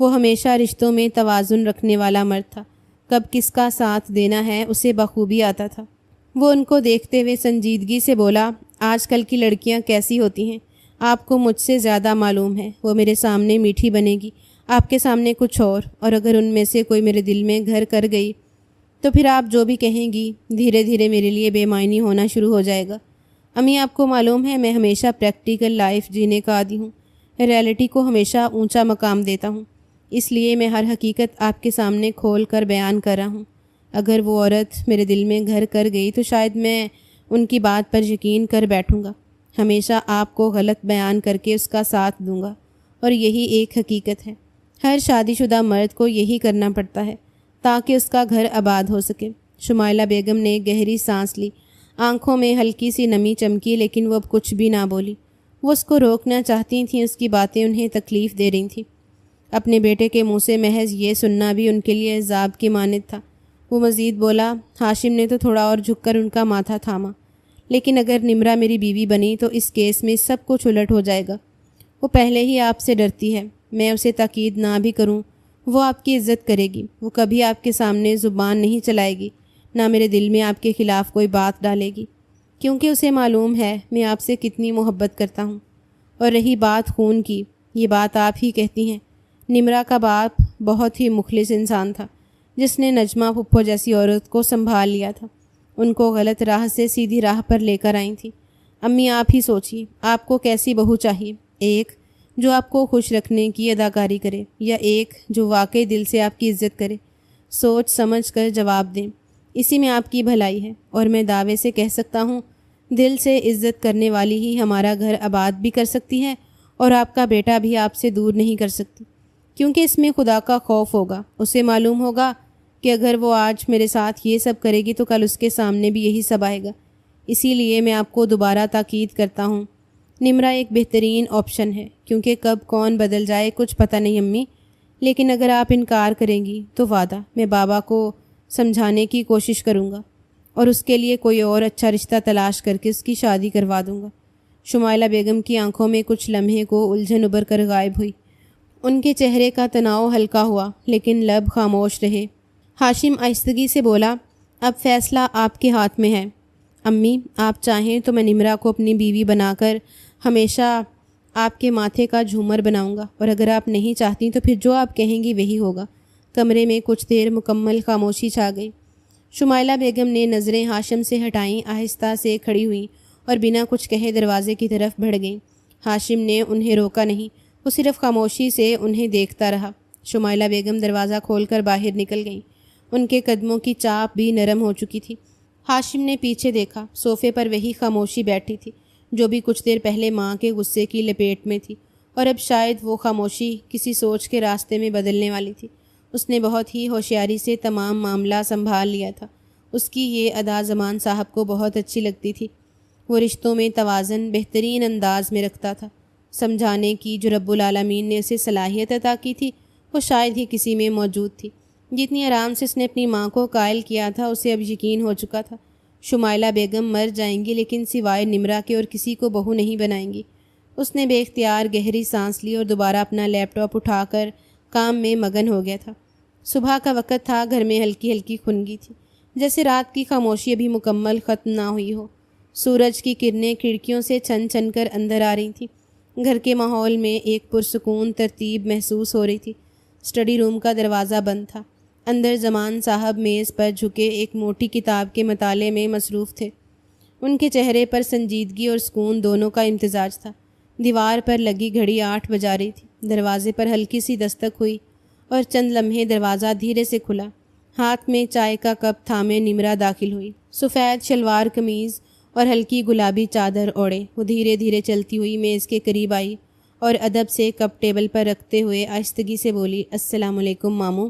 وہ ہمیشہ رشتوں میں توازن رکھنے والا مرد تھا، کب کس کا ساتھ دینا ہے اسے بخوبی آتا تھا۔ وہ ان کو دیکھتے ہوئے سنجیدگی سے بولا، آج کل کی لڑکیاں کیسی ہوتی ہیں آپ کو مجھ سے زیادہ معلوم ہے۔ وہ میرے سامنے میٹھی بنے گی، آپ کے سامنے کچھ اور اگر ان میں سے کوئی میرے دل میں گھر کر گئی تو پھر آپ جو بھی کہیں گی دھیرے دھیرے میرے لیے بے معنی ہونا شروع ہو جائے گا۔ امی آپ کو معلوم ہے میں ہمیشہ پریکٹیکل لائف جینے کا عادی ہوں، ریئلٹی کو ہمیشہ اونچا مقام دیتا ہوں، اس لیے میں ہر حقیقت آپ کے سامنے کھول کر بیان کر رہا ہوں۔ اگر وہ عورت میرے دل میں گھر کر گئی تو شاید میں ان کی بات پر یقین کر بیٹھوں گا، ہمیشہ آپ کو غلط بیان کر کے اس کا ساتھ دوں گا، اور یہی ایک حقیقت ہے۔ ہر شادی شدہ مرد کو یہی کرنا پڑتا ہے تاکہ اس کا گھر آباد ہو سکے۔ شمائلہ بیگم نے گہری سانس لی، آنکھوں میں ہلکی سی نمی چمکی، لیکن وہ اب کچھ بھی نہ بولی۔ وہ اس کو روکنا چاہتی تھیں، اس کی باتیں انہیں تکلیف دے رہی تھیں۔ اپنے بیٹے کے منہ سے محض یہ سننا بھی ان کے لیے عذاب کی مانند تھا۔ وہ مزید بولا، ہاشم نے تو تھوڑا اور جھک کر ان کا ماتھا تھاما، لیکن اگر نمرا میری بیوی بنی تو اس کیس میں سب کچھ الٹ ہو جائے گا۔ وہ پہلے ہی آپ سے ڈرتی ہے، میں اسے تاکید نہ بھی کروں وہ آپ کی عزت کرے گی، وہ کبھی آپ کے سامنے زبان نہیں چلائے گی، نہ میرے دل میں آپ کے خلاف کوئی بات ڈالے گی، کیونکہ اسے معلوم ہے میں آپ سے کتنی محبت کرتا ہوں۔ اور رہی بات خون کی، یہ بات آپ ہی کہتی ہیں۔ نمرا کا باپ بہت ہی مخلص انسان تھا، جس نے نجمہ پھپھو جیسی عورت کو سنبھال لیا تھا، ان کو غلط راہ سے سیدھی راہ پر لے کر آئی تھی۔ امی آپ ہی سوچیے، آپ کو کیسی بہو چاہیے؟ ایک جو آپ کو خوش رکھنے کی اداکاری کرے یا ایک جو واقعی دل سے آپ کی عزت کرے؟ سوچ سمجھ کر جواب دیں، اسی میں آپ کی بھلائی ہے۔ اور میں دعوے سے کہہ سکتا ہوں، دل سے عزت کرنے والی ہی ہمارا گھر آباد بھی کر سکتی ہے اور آپ کا بیٹا بھی آپ سے دور نہیں کر سکتی، کیونکہ اس میں خدا کا خوف ہوگا۔ اسے معلوم ہوگا کہ اگر وہ آج میرے ساتھ یہ سب کرے گی تو کل اس کے سامنے بھی یہی سب آئے گا۔ اسی لیے میں آپ کو دوبارہ تاکید کرتا ہوں، نمرا ایک بہترین آپشن ہے، کیونکہ کب کون بدل جائے کچھ پتہ نہیں امی۔ لیکن اگر آپ انکار کریں گی تو وعدہ، میں بابا کو سمجھانے کی کوشش کروں گا اور اس کے لیے کوئی اور اچھا رشتہ تلاش کر کے اس کی شادی کروا دوں گا۔ شمائلہ بیگم کی آنکھوں میں کچھ لمحے کو الجھن ابھر کر غائب ہوئی۔ ان کے چہرے کا تناؤ ہلکا ہوا، لیکن لب خاموش رہے۔ ہاشم آہستگی سے بولا، اب فیصلہ آپ کے ہاتھ میں ہے امی۔ آپ چاہیں تو میں نمرا کو اپنی بیوی بنا کر ہمیشہ آپ کے ماتھے کا جھومر بناؤں گا، اور اگر آپ نہیں چاہتی تو پھر جو آپ کہیں گی وہی ہوگا۔ کمرے میں کچھ دیر مکمل خاموشی چھا گئی۔ شمائلہ بیگم نے نظریں ہاشم سے ہٹائیں، آہستہ سے کھڑی ہوئیں اور بنا کچھ کہے دروازے کی طرف بڑھ گئیں۔ ہاشم نے انہیں روکا نہیں، وہ صرف خاموشی سے انہیں دیکھتا رہا۔ شمائلہ بیگم دروازہ کھول کر باہر نکل گئیں۔ ان کے قدموں کی چاپ بھی نرم ہو چکی تھی۔ ہاشم نے پیچھے دیکھا، صوفے پر وہی خاموشی بیٹھی تھی جو بھی کچھ دیر پہلے ماں کے غصے کی لپیٹ میں تھی، اور اب شاید وہ خاموشی کسی سوچ کے راستے میں بدلنے والی تھی۔ اس نے بہت ہی ہوشیاری سے تمام معاملہ سنبھال لیا تھا۔ اس کی یہ ادا زمان صاحب کو بہت اچھی لگتی تھی۔ وہ رشتوں میں توازن بہترین انداز میں رکھتا تھا۔ سمجھانے کی جو رب العالمین نے اسے صلاحیت عطا کی تھی وہ شاید ہی کسی میں موجود تھی۔ جتنی آرام سے اس نے اپنی ماں کو قائل کیا تھا اسے اب یقین ہو چکا تھا، شمائلہ بیگم مر جائیں گی لیکن سوائے نمرا کے اور کسی کو بہو نہیں بنائیں گی۔ اس نے بے اختیار گہری سانس لی اور دوبارہ اپنا لیپ ٹاپ اٹھا کر کام میں مگن ہو گیا تھا۔ صبح کا وقت تھا، گھر میں ہلکی ہلکی خنگی تھی، جیسے رات کی خاموشی ابھی مکمل ختم نہ ہوئی ہو۔ سورج کی کرنیں کھڑکیوں سے چھن چھن کر اندر آ رہی تھیں۔ گھر کے ماحول میں ایک پرسکون ترتیب محسوس ہو رہی تھی۔ اسٹڈی روم کا دروازہ بند تھا۔ اندر زمان صاحب میز پر جھکے ایک موٹی کتاب کے مطالعے میں مصروف تھے۔ ان کے چہرے پر سنجیدگی اور سکون دونوں کا امتزاج تھا۔ دیوار پر لگی گھڑی 8 بجا رہی تھی۔ دروازے پر ہلکی سی دستک ہوئی اور چند لمحے دروازہ دھیرے سے کھلا۔ ہاتھ میں چائے کا کپ تھامے نمرا داخل ہوئی، سفید شلوار قمیض اور ہلکی گلابی چادر اوڑھے۔ وہ دھیرے دھیرے چلتی ہوئی میز کے قریب آئی اور ادب سے کپ ٹیبل پر رکھتے ہوئے آہستگی سے بولی، السلام علیکم ماموں۔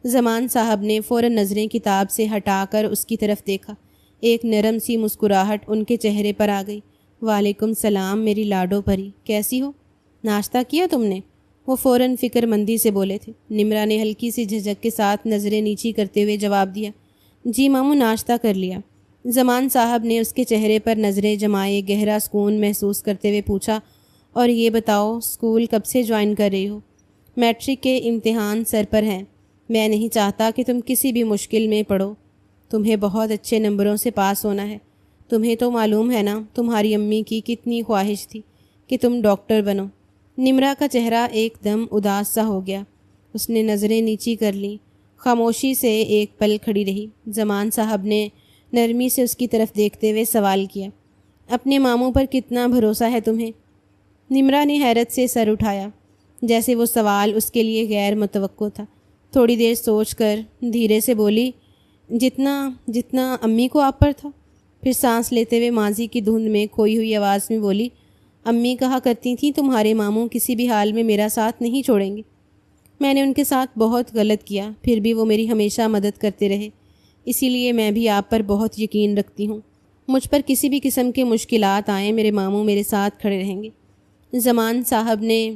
زمان صاحب نے فوراً نظریں کتاب سے ہٹا کر اس کی طرف دیکھا۔ ایک نرم سی مسکراہٹ ان کے چہرے پر آ گئی۔ وعلیکم السلام میری لاڈو پری، کیسی ہو؟ ناشتہ کیا تم نے؟ وہ فوراً فکر مندی سے بولے تھے۔ نمرا نے ہلکی سی جھجک کے ساتھ نظریں نیچی کرتے ہوئے جواب دیا، جی ماموں ناشتہ کر لیا۔ زمان صاحب نے اس کے چہرے پر نظریں جمائے گہرا سکون محسوس کرتے ہوئے پوچھا، اور یہ بتاؤ اسکول کب سے جوائن کر رہی ہو؟ میٹرک کے امتحان سر پر ہیں، میں نہیں چاہتا کہ تم کسی بھی مشکل میں پڑو، تمہیں بہت اچھے نمبروں سے پاس ہونا ہے۔ تمہیں تو معلوم ہے نا تمہاری امی کی کتنی خواہش تھی کہ تم ڈاکٹر بنو۔ نمرا کا چہرہ ایک دم اداس سا ہو گیا۔ اس نے نظریں نیچی کر لیں، خاموشی سے ایک پل کھڑی رہی۔ زمان صاحب نے نرمی سے اس کی طرف دیکھتے ہوئے سوال کیا، اپنے ماموں پر کتنا بھروسہ ہے تمہیں؟ نمرا نے حیرت سے سر اٹھایا، جیسے وہ سوال اس کے لیے غیر متوقع تھا۔ تھوڑی دیر سوچ کر دھیرے سے بولی، جتنا امی کو آپ پر تھا۔ پھر سانس لیتے ہوئے ماضی کی دھند میں کھوئی ہوئی آواز میں بولی، امی کہا کرتی تھیں تمہارے ماموں کسی بھی حال میں میرا ساتھ نہیں چھوڑیں گے۔ میں نے ان کے ساتھ بہت غلط کیا، پھر بھی وہ میری ہمیشہ مدد کرتے رہے، اسی لیے میں بھی آپ پر بہت یقین رکھتی ہوں۔ مجھ پر کسی بھی قسم کے مشکلات آئیں میرے ماموں میرے ساتھ کھڑے رہیں گے۔ زمان صاحب نے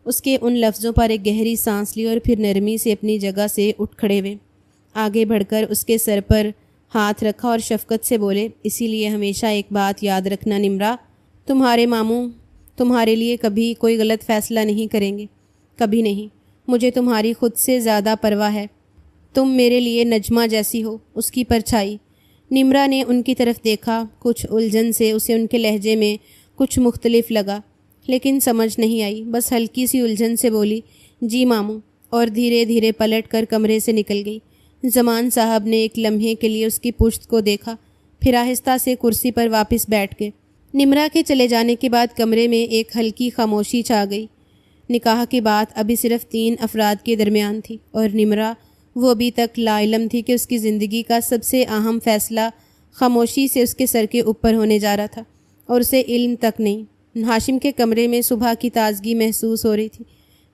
اس کے ان لفظوں پر ایک گہری سانس لی اور پھر نرمی سے اپنی جگہ سے اٹھ کھڑے ہوئے، آگے بڑھ کر اس کے سر پر ہاتھ رکھا اور شفقت سے بولے، اسی لیے ہمیشہ ایک بات یاد رکھنا نمرا، تمہارے ماموں تمہارے لیے کبھی کوئی غلط فیصلہ نہیں کریں گے، کبھی نہیں۔ مجھے تمہاری خود سے زیادہ پرواہ ہے۔ تم میرے لیے نجمہ جیسی ہو، اس کی پرچھائی۔ نمرا نے ان کی طرف دیکھا، کچھ الجھن سے اسے ان کے لہجے میں کچھ مختلف لگا، لیکن سمجھ نہیں آئی، بس ہلکی سی الجھن سے بولی، جی ماموں، اور دھیرے دھیرے پلٹ کر کمرے سے نکل گئی۔ زمان صاحب نے ایک لمحے کے لیے اس کی پشت کو دیکھا، پھر آہستہ سے کرسی پر واپس بیٹھ گئے۔ نمرا کے چلے جانے کے بعد کمرے میں ایک ہلکی خاموشی چھا گئی۔ نکاح کی بات ابھی صرف 3 افراد کے درمیان تھی اور نمرا وہ ابھی تک لا علم تھی کہ اس کی زندگی کا سب سے اہم فیصلہ خاموشی سے اس کے سر کے اوپر ہونے جا رہا تھا اور اسے علم تک نہیں۔ ہاشم کے کمرے میں صبح کی تازگی محسوس ہو رہی تھی۔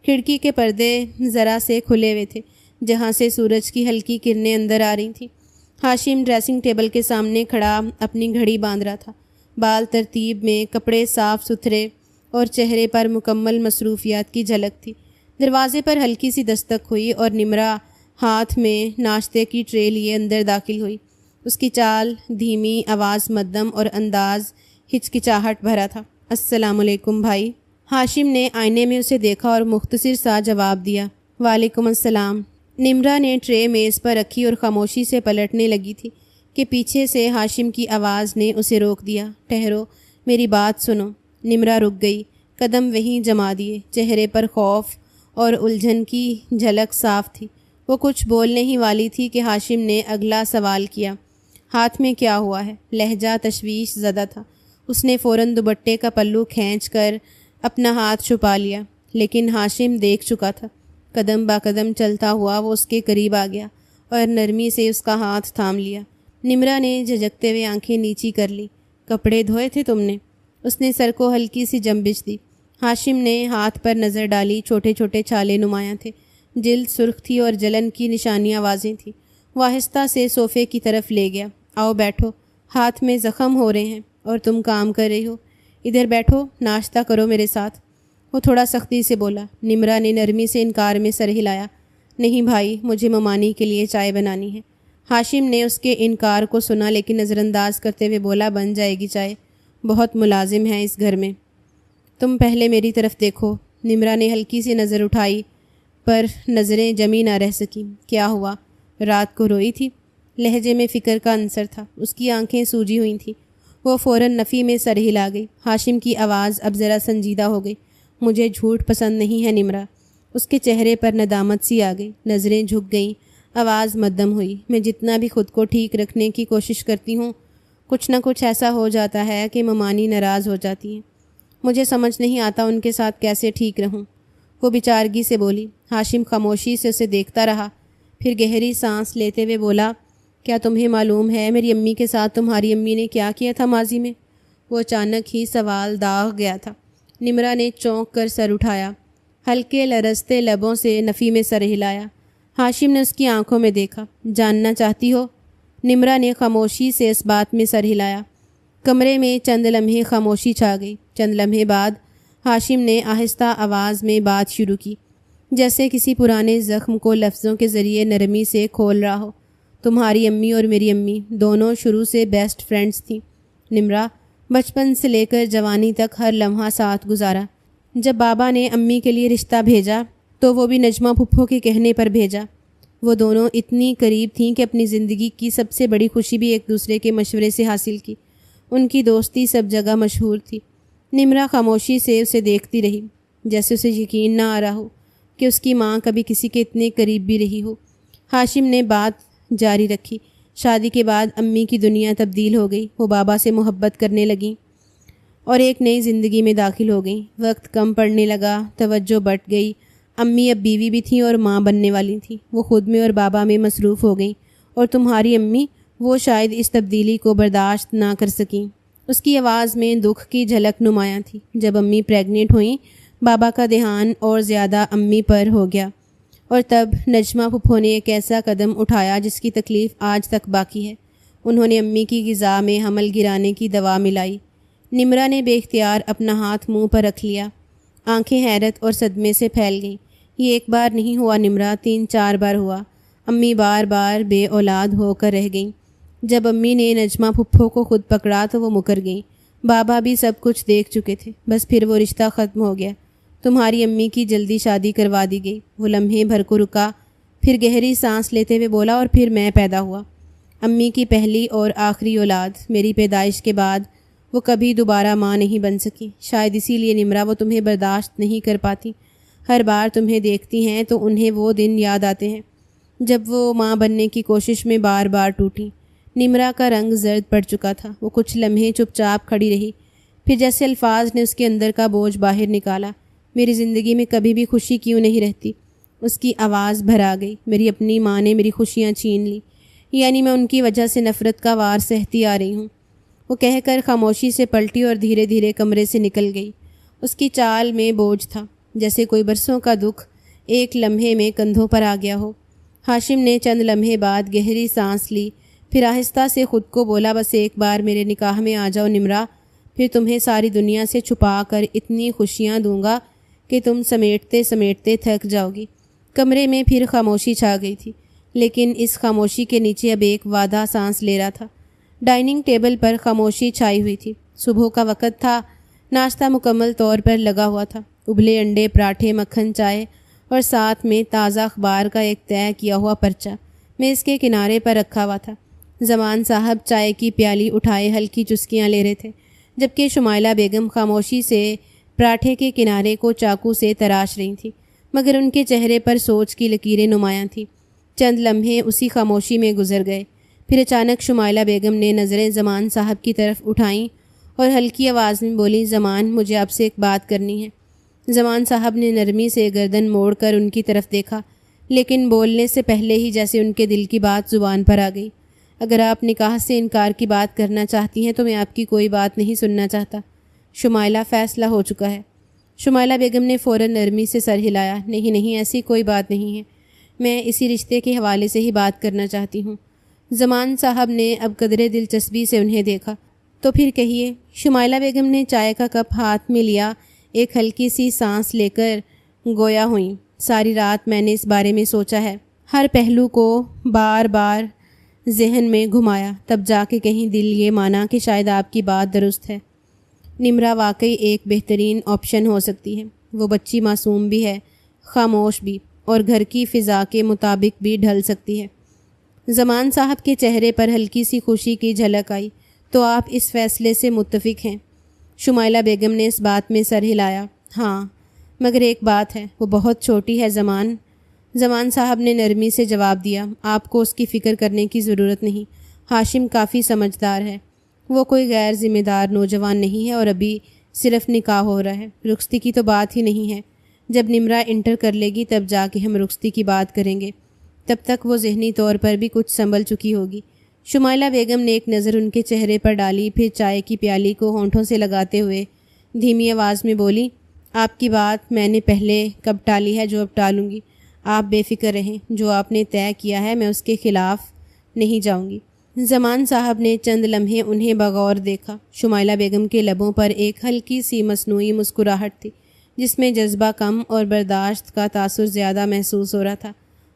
کھڑکی کے پردے ذرا سے کھلے ہوئے تھے جہاں سے سورج کی ہلکی کرنیں اندر آ رہی تھیں۔ ہاشم ڈریسنگ ٹیبل کے سامنے کھڑا اپنی گھڑی باندھ رہا تھا۔ بال ترتیب میں، کپڑے صاف ستھرے اور چہرے پر مکمل مصروفیات کی جھلک تھی۔ دروازے پر ہلکی سی دستک ہوئی اور نمرا ہاتھ میں ناشتے کی ٹرے لیے اندر داخل ہوئی۔ اس کی چال دھیمی، آواز مدھم اور انداز ہچکچاہٹ بھرا تھا۔ السلام علیکم بھائی۔ ہاشم نے آئینے میں اسے دیکھا اور مختصر سا جواب دیا، وعلیکم السلام۔ نمرا نے ٹرے میز پر رکھی اور خاموشی سے پلٹنے لگی تھی کہ پیچھے سے ہاشم کی آواز نے اسے روک دیا۔ ٹھہرو، میری بات سنو۔ نمرا رک گئی، قدم وہیں جما دیے۔ چہرے پر خوف اور الجھن کی جھلک صاف تھی۔ وہ کچھ بولنے ہی والی تھی کہ ہاشم نے اگلا سوال کیا، ہاتھ میں کیا ہوا ہے؟ لہجہ تشویش زدہ تھا۔ اس نے فوراً دوپٹے کا پلو کھینچ کر اپنا ہاتھ چھپا لیا، لیکن ہاشم دیکھ چکا تھا۔ قدم با قدم چلتا ہوا وہ اس کے قریب آ گیا اور نرمی سے اس کا ہاتھ تھام لیا۔ نمرا نے جھجکتے ہوئے آنکھیں نیچی کر لی۔ کپڑے دھوئے تھے تم نے؟ اس نے سر کو ہلکی سی جنبش دی۔ ہاشم نے ہاتھ پر نظر ڈالی، چھوٹے چھوٹے چھالے نمایاں تھے، جلد سرخ تھی اور جلن کی نشانیاں واضح تھیں۔ وہ آہستہ سے صوفے کی طرف لے گیا۔ آؤ بیٹھو، ہاتھ میں زخم ہو رہے ہیں اور تم کام کر رہی ہو۔ ادھر بیٹھو، ناشتہ کرو میرے ساتھ۔ وہ تھوڑا سختی سے بولا۔ نمرا نے نرمی سے انکار میں سر ہلایا۔ نہیں بھائی، مجھے ممانی کے لیے چائے بنانی ہے۔ ہاشم نے اس کے انکار کو سنا لیکن نظر انداز کرتے ہوئے بولا، بن جائے گی چائے، بہت ملازم ہیں اس گھر میں۔ تم پہلے میری طرف دیکھو۔ نمرا نے ہلکی سی نظر اٹھائی پر نظریں جمی نہ رہ سکیں۔ کیا ہوا؟ رات کو روئی تھی؟ لہجے میں فکر کا عنصر تھا۔ اس کی آنکھیں سوجی ہوئی تھیں۔ وہ فوراً نفی میں سر ہلا گئی۔ ہاشم کی آواز اب ذرا سنجیدہ ہو گئی۔ مجھے جھوٹ پسند نہیں ہے نمرا۔ اس کے چہرے پر ندامت سی آ گئی، نظریں جھک گئیں، آواز مدھم ہوئی۔ میں جتنا بھی خود کو ٹھیک رکھنے کی کوشش کرتی ہوں، کچھ نہ کچھ ایسا ہو جاتا ہے کہ ممانی ناراض ہو جاتی ہیں۔ مجھے سمجھ نہیں آتا ان کے ساتھ کیسے ٹھیک رہوں۔ وہ بیچارگی سے بولی۔ ہاشم خاموشی سے اسے دیکھتا رہا، پھر گہری سانس لیتے ہوئے بولا، کیا تمہیں معلوم ہے میری امی کے ساتھ تمہاری امی نے کیا کیا تھا ماضی میں؟ وہ اچانک ہی سوال داغ گیا تھا۔ نمرا نے چونک کر سر اٹھایا، ہلکے لرزتے لبوں سے نفی میں سر ہلایا۔ ہاشم نے اس کی آنکھوں میں دیکھا۔ جاننا چاہتی ہو؟ نمرا نے خاموشی سے اس بات میں سر ہلایا۔ کمرے میں چند لمحے خاموشی چھا گئی۔ چند لمحے بعد ہاشم نے آہستہ آواز میں بات شروع کی، جیسے کسی پرانے زخم کو لفظوں کے ذریعے نرمی سے کھول رہا ہو۔ تمہاری امی اور میری امی دونوں شروع سے بیسٹ فرینڈز تھیں نمرا، بچپن سے لے کر جوانی تک ہر لمحہ ساتھ گزارا۔ جب بابا نے امی کے لیے رشتہ بھیجا تو وہ بھی نجمہ پھپھو کے کہنے پر بھیجا۔ وہ دونوں اتنی قریب تھیں کہ اپنی زندگی کی سب سے بڑی خوشی بھی ایک دوسرے کے مشورے سے حاصل کی۔ ان کی دوستی سب جگہ مشہور تھی۔ نمرا خاموشی سے اسے دیکھتی رہی، جیسے اسے یقین نہ آ رہا ہو کہ اس کی ماں کبھی کسی کے اتنے قریب بھی رہی ہو۔ ہاشم نے بات جاری رکھی۔ شادی کے بعد امی کی دنیا تبدیل ہو گئی۔ وہ بابا سے محبت کرنے لگیں اور ایک نئی زندگی میں داخل ہو گئیں۔ وقت کم پڑنے لگا، توجہ بٹ گئی۔ امی اب بیوی بھی تھیں اور ماں بننے والی تھیں۔ وہ خود میں اور بابا میں مصروف ہو گئیں، اور تمہاری امی، وہ شاید اس تبدیلی کو برداشت نہ کر سکیں۔ اس کی آواز میں دکھ کی جھلک نمایاں تھی۔ جب امی پریگننٹ ہوئیں، بابا کا دھیان اور زیادہ امی پر ہو گیا، اور تب نجمہ پھپھو نے ایک ایسا قدم اٹھایا جس کی تکلیف آج تک باقی ہے۔ انہوں نے امی کی غذا میں حمل گرانے کی دوا ملائی۔ نمرا نے بے اختیار اپنا ہاتھ منہ پر رکھ لیا۔ آنکھیں حیرت اور صدمے سے پھیل گئیں۔ یہ ایک بار نہیں ہوا نمرا، 3-4 بار ہوا۔ امی بار بار بے اولاد ہو کر رہ گئیں۔ جب امی نے نجمہ پھپھو کو خود پکڑا تو وہ مکر گئیں۔ بابا بھی سب کچھ دیکھ چکے تھے، بس پھر وہ رشتہ ختم ہو گیا۔ تمہاری امی کی جلدی شادی کروا دی گئی۔ وہ لمحے بھر کو رکا، پھر گہری سانس لیتے ہوئے بولا، اور پھر میں پیدا ہوا، امی کی پہلی اور آخری اولاد۔ میری پیدائش کے بعد وہ کبھی دوبارہ ماں نہیں بن سکی۔ شاید اسی لیے نمرا وہ تمہیں برداشت نہیں کر پاتی۔ ہر بار تمہیں دیکھتی ہیں تو انہیں وہ دن یاد آتے ہیں جب وہ ماں بننے کی کوشش میں بار بار ٹوٹیں۔ نمرا کا رنگ زرد پڑ چکا تھا۔ وہ کچھ لمحے چپ چاپ کھڑی رہی، پھر جیسے الفاظ نے اس کے اندر کا بوجھ باہر نکالا۔ میری زندگی میں کبھی بھی خوشی کیوں نہیں رہتی؟ اس کی آواز بھرا گئی۔ میری اپنی ماں نے میری خوشیاں چھین لی، یعنی میں ان کی وجہ سے نفرت کا وار سہتی آ رہی ہوں۔ وہ کہہ کر خاموشی سے پلٹی اور دھیرے دھیرے کمرے سے نکل گئی۔ اس کی چال میں بوجھ تھا، جیسے کوئی برسوں کا دکھ ایک لمحے میں کندھوں پر آ گیا ہو۔ ہاشم نے چند لمحے بعد گہری سانس لی، پھر آہستہ سے خود کو بولا، بس ایک بار میرے نکاح میں آ جاؤ نمرا، پھر تمہیں ساری دنیا سے چھپا کر اتنی خوشیاں دوں گا کہ تم سمیٹتے سمیٹتے تھک جاؤ گی۔ کمرے میں پھر خاموشی چھا گئی تھی، لیکن اس خاموشی کے نیچے اب ایک وعدہ سانس لے رہا تھا۔ ڈائننگ ٹیبل پر خاموشی چھائی ہوئی تھی۔ صبح کا وقت تھا، ناشتہ مکمل طور پر لگا ہوا تھا۔ ابلے انڈے، پراٹھے، مکھن، چائے اور ساتھ میں تازہ اخبار کا ایک طے کیا ہوا پرچہ میز کے کنارے پر رکھا ہوا تھا۔ زمان صاحب چائے کی پیالی اٹھائے ہلکی چسکیاں لے رہے تھے، جبکہ شمائلہ بیگم خاموشی سے پراٹھے کے کنارے کو چاقو سے تراش رہی تھیں، مگر ان کے چہرے پر سوچ کی لکیریں نمایاں تھیں۔ چند لمحے اسی خاموشی میں گزر گئے، پھر اچانک شمائلہ بیگم نے نظریں زمان صاحب کی طرف اٹھائیں اور ہلکی آواز میں بولی، زمان، مجھے آپ سے ایک بات کرنی ہے۔ زمان صاحب نے نرمی سے گردن موڑ کر ان کی طرف دیکھا، لیکن بولنے سے پہلے ہی جیسے ان کے دل کی بات زبان پر آ گئی۔ اگر آپ نکاح سے انکار کی بات کرنا چاہتی ہیں تو میں آپ کی کوئی بات نہیں سننا چاہتا۔ شمائلہ، فیصلہ ہو چکا ہے۔ شمائلہ بیگم نے فوراً نرمی سے سر ہلایا، نہیں نہیں، ایسی کوئی بات نہیں ہے، میں اسی رشتے کے حوالے سے ہی بات کرنا چاہتی ہوں۔ زمان صاحب نے اب قدرے دلچسپی سے انہیں دیکھا، تو پھر کہیے۔ شمائلہ بیگم نے چائے کا کپ ہاتھ میں لیا، ایک ہلکی سی سانس لے کر گویا ہوئیں، ساری رات میں نے اس بارے میں سوچا ہے، ہر پہلو کو بار بار ذہن میں گھمایا، تب جا کے کہیں دل یہ مانا کہ شاید آپ کی بات درست ہے۔ نمرا واقعی ایک بہترین آپشن ہو سکتی ہے۔ وہ بچی معصوم بھی ہے، خاموش بھی، اور گھر کی فضا کے مطابق بھی ڈھل سکتی ہے۔ زمان صاحب کے چہرے پر ہلکی سی خوشی کی جھلک آئی، تو آپ اس فیصلے سے متفق ہیں؟ شمائلہ بیگم نے اس بات میں سر ہلایا، ہاں، مگر ایک بات ہے، وہ بہت چھوٹی ہے زمان صاحب نے نرمی سے جواب دیا، آپ کو اس کی فکر کرنے کی ضرورت نہیں، ہاشم کافی سمجھدار ہے، وہ کوئی غیر ذمہ دار نوجوان نہیں ہے، اور ابھی صرف نکاح ہو رہا ہے، رخصتی کی تو بات ہی نہیں ہے۔ جب نمرا انٹر کر لے گی تب جا کے ہم رخصتی کی بات کریں گے، تب تک وہ ذہنی طور پر بھی کچھ سنبھل چکی ہوگی۔ شمائلہ بیگم نے ایک نظر ان کے چہرے پر ڈالی، پھر چائے کی پیالی کو ہونٹوں سے لگاتے ہوئے دھیمی آواز میں بولی، آپ کی بات میں نے پہلے کب ٹالی ہے جو اب ٹالوں گی، آپ بے فکر رہیں، جو آپ نے طے کیا ہے میں اس کے خلاف نہیں جاؤں گی۔ زمان صاحب نے چند لمحے انہیں بغور دیکھا۔ شمائلہ بیگم کے لبوں پر ایک ہلکی سی مصنوعی مسکراہٹ تھی، جس میں جذبہ کم اور برداشت کا تاثر زیادہ محسوس ہو رہا تھا۔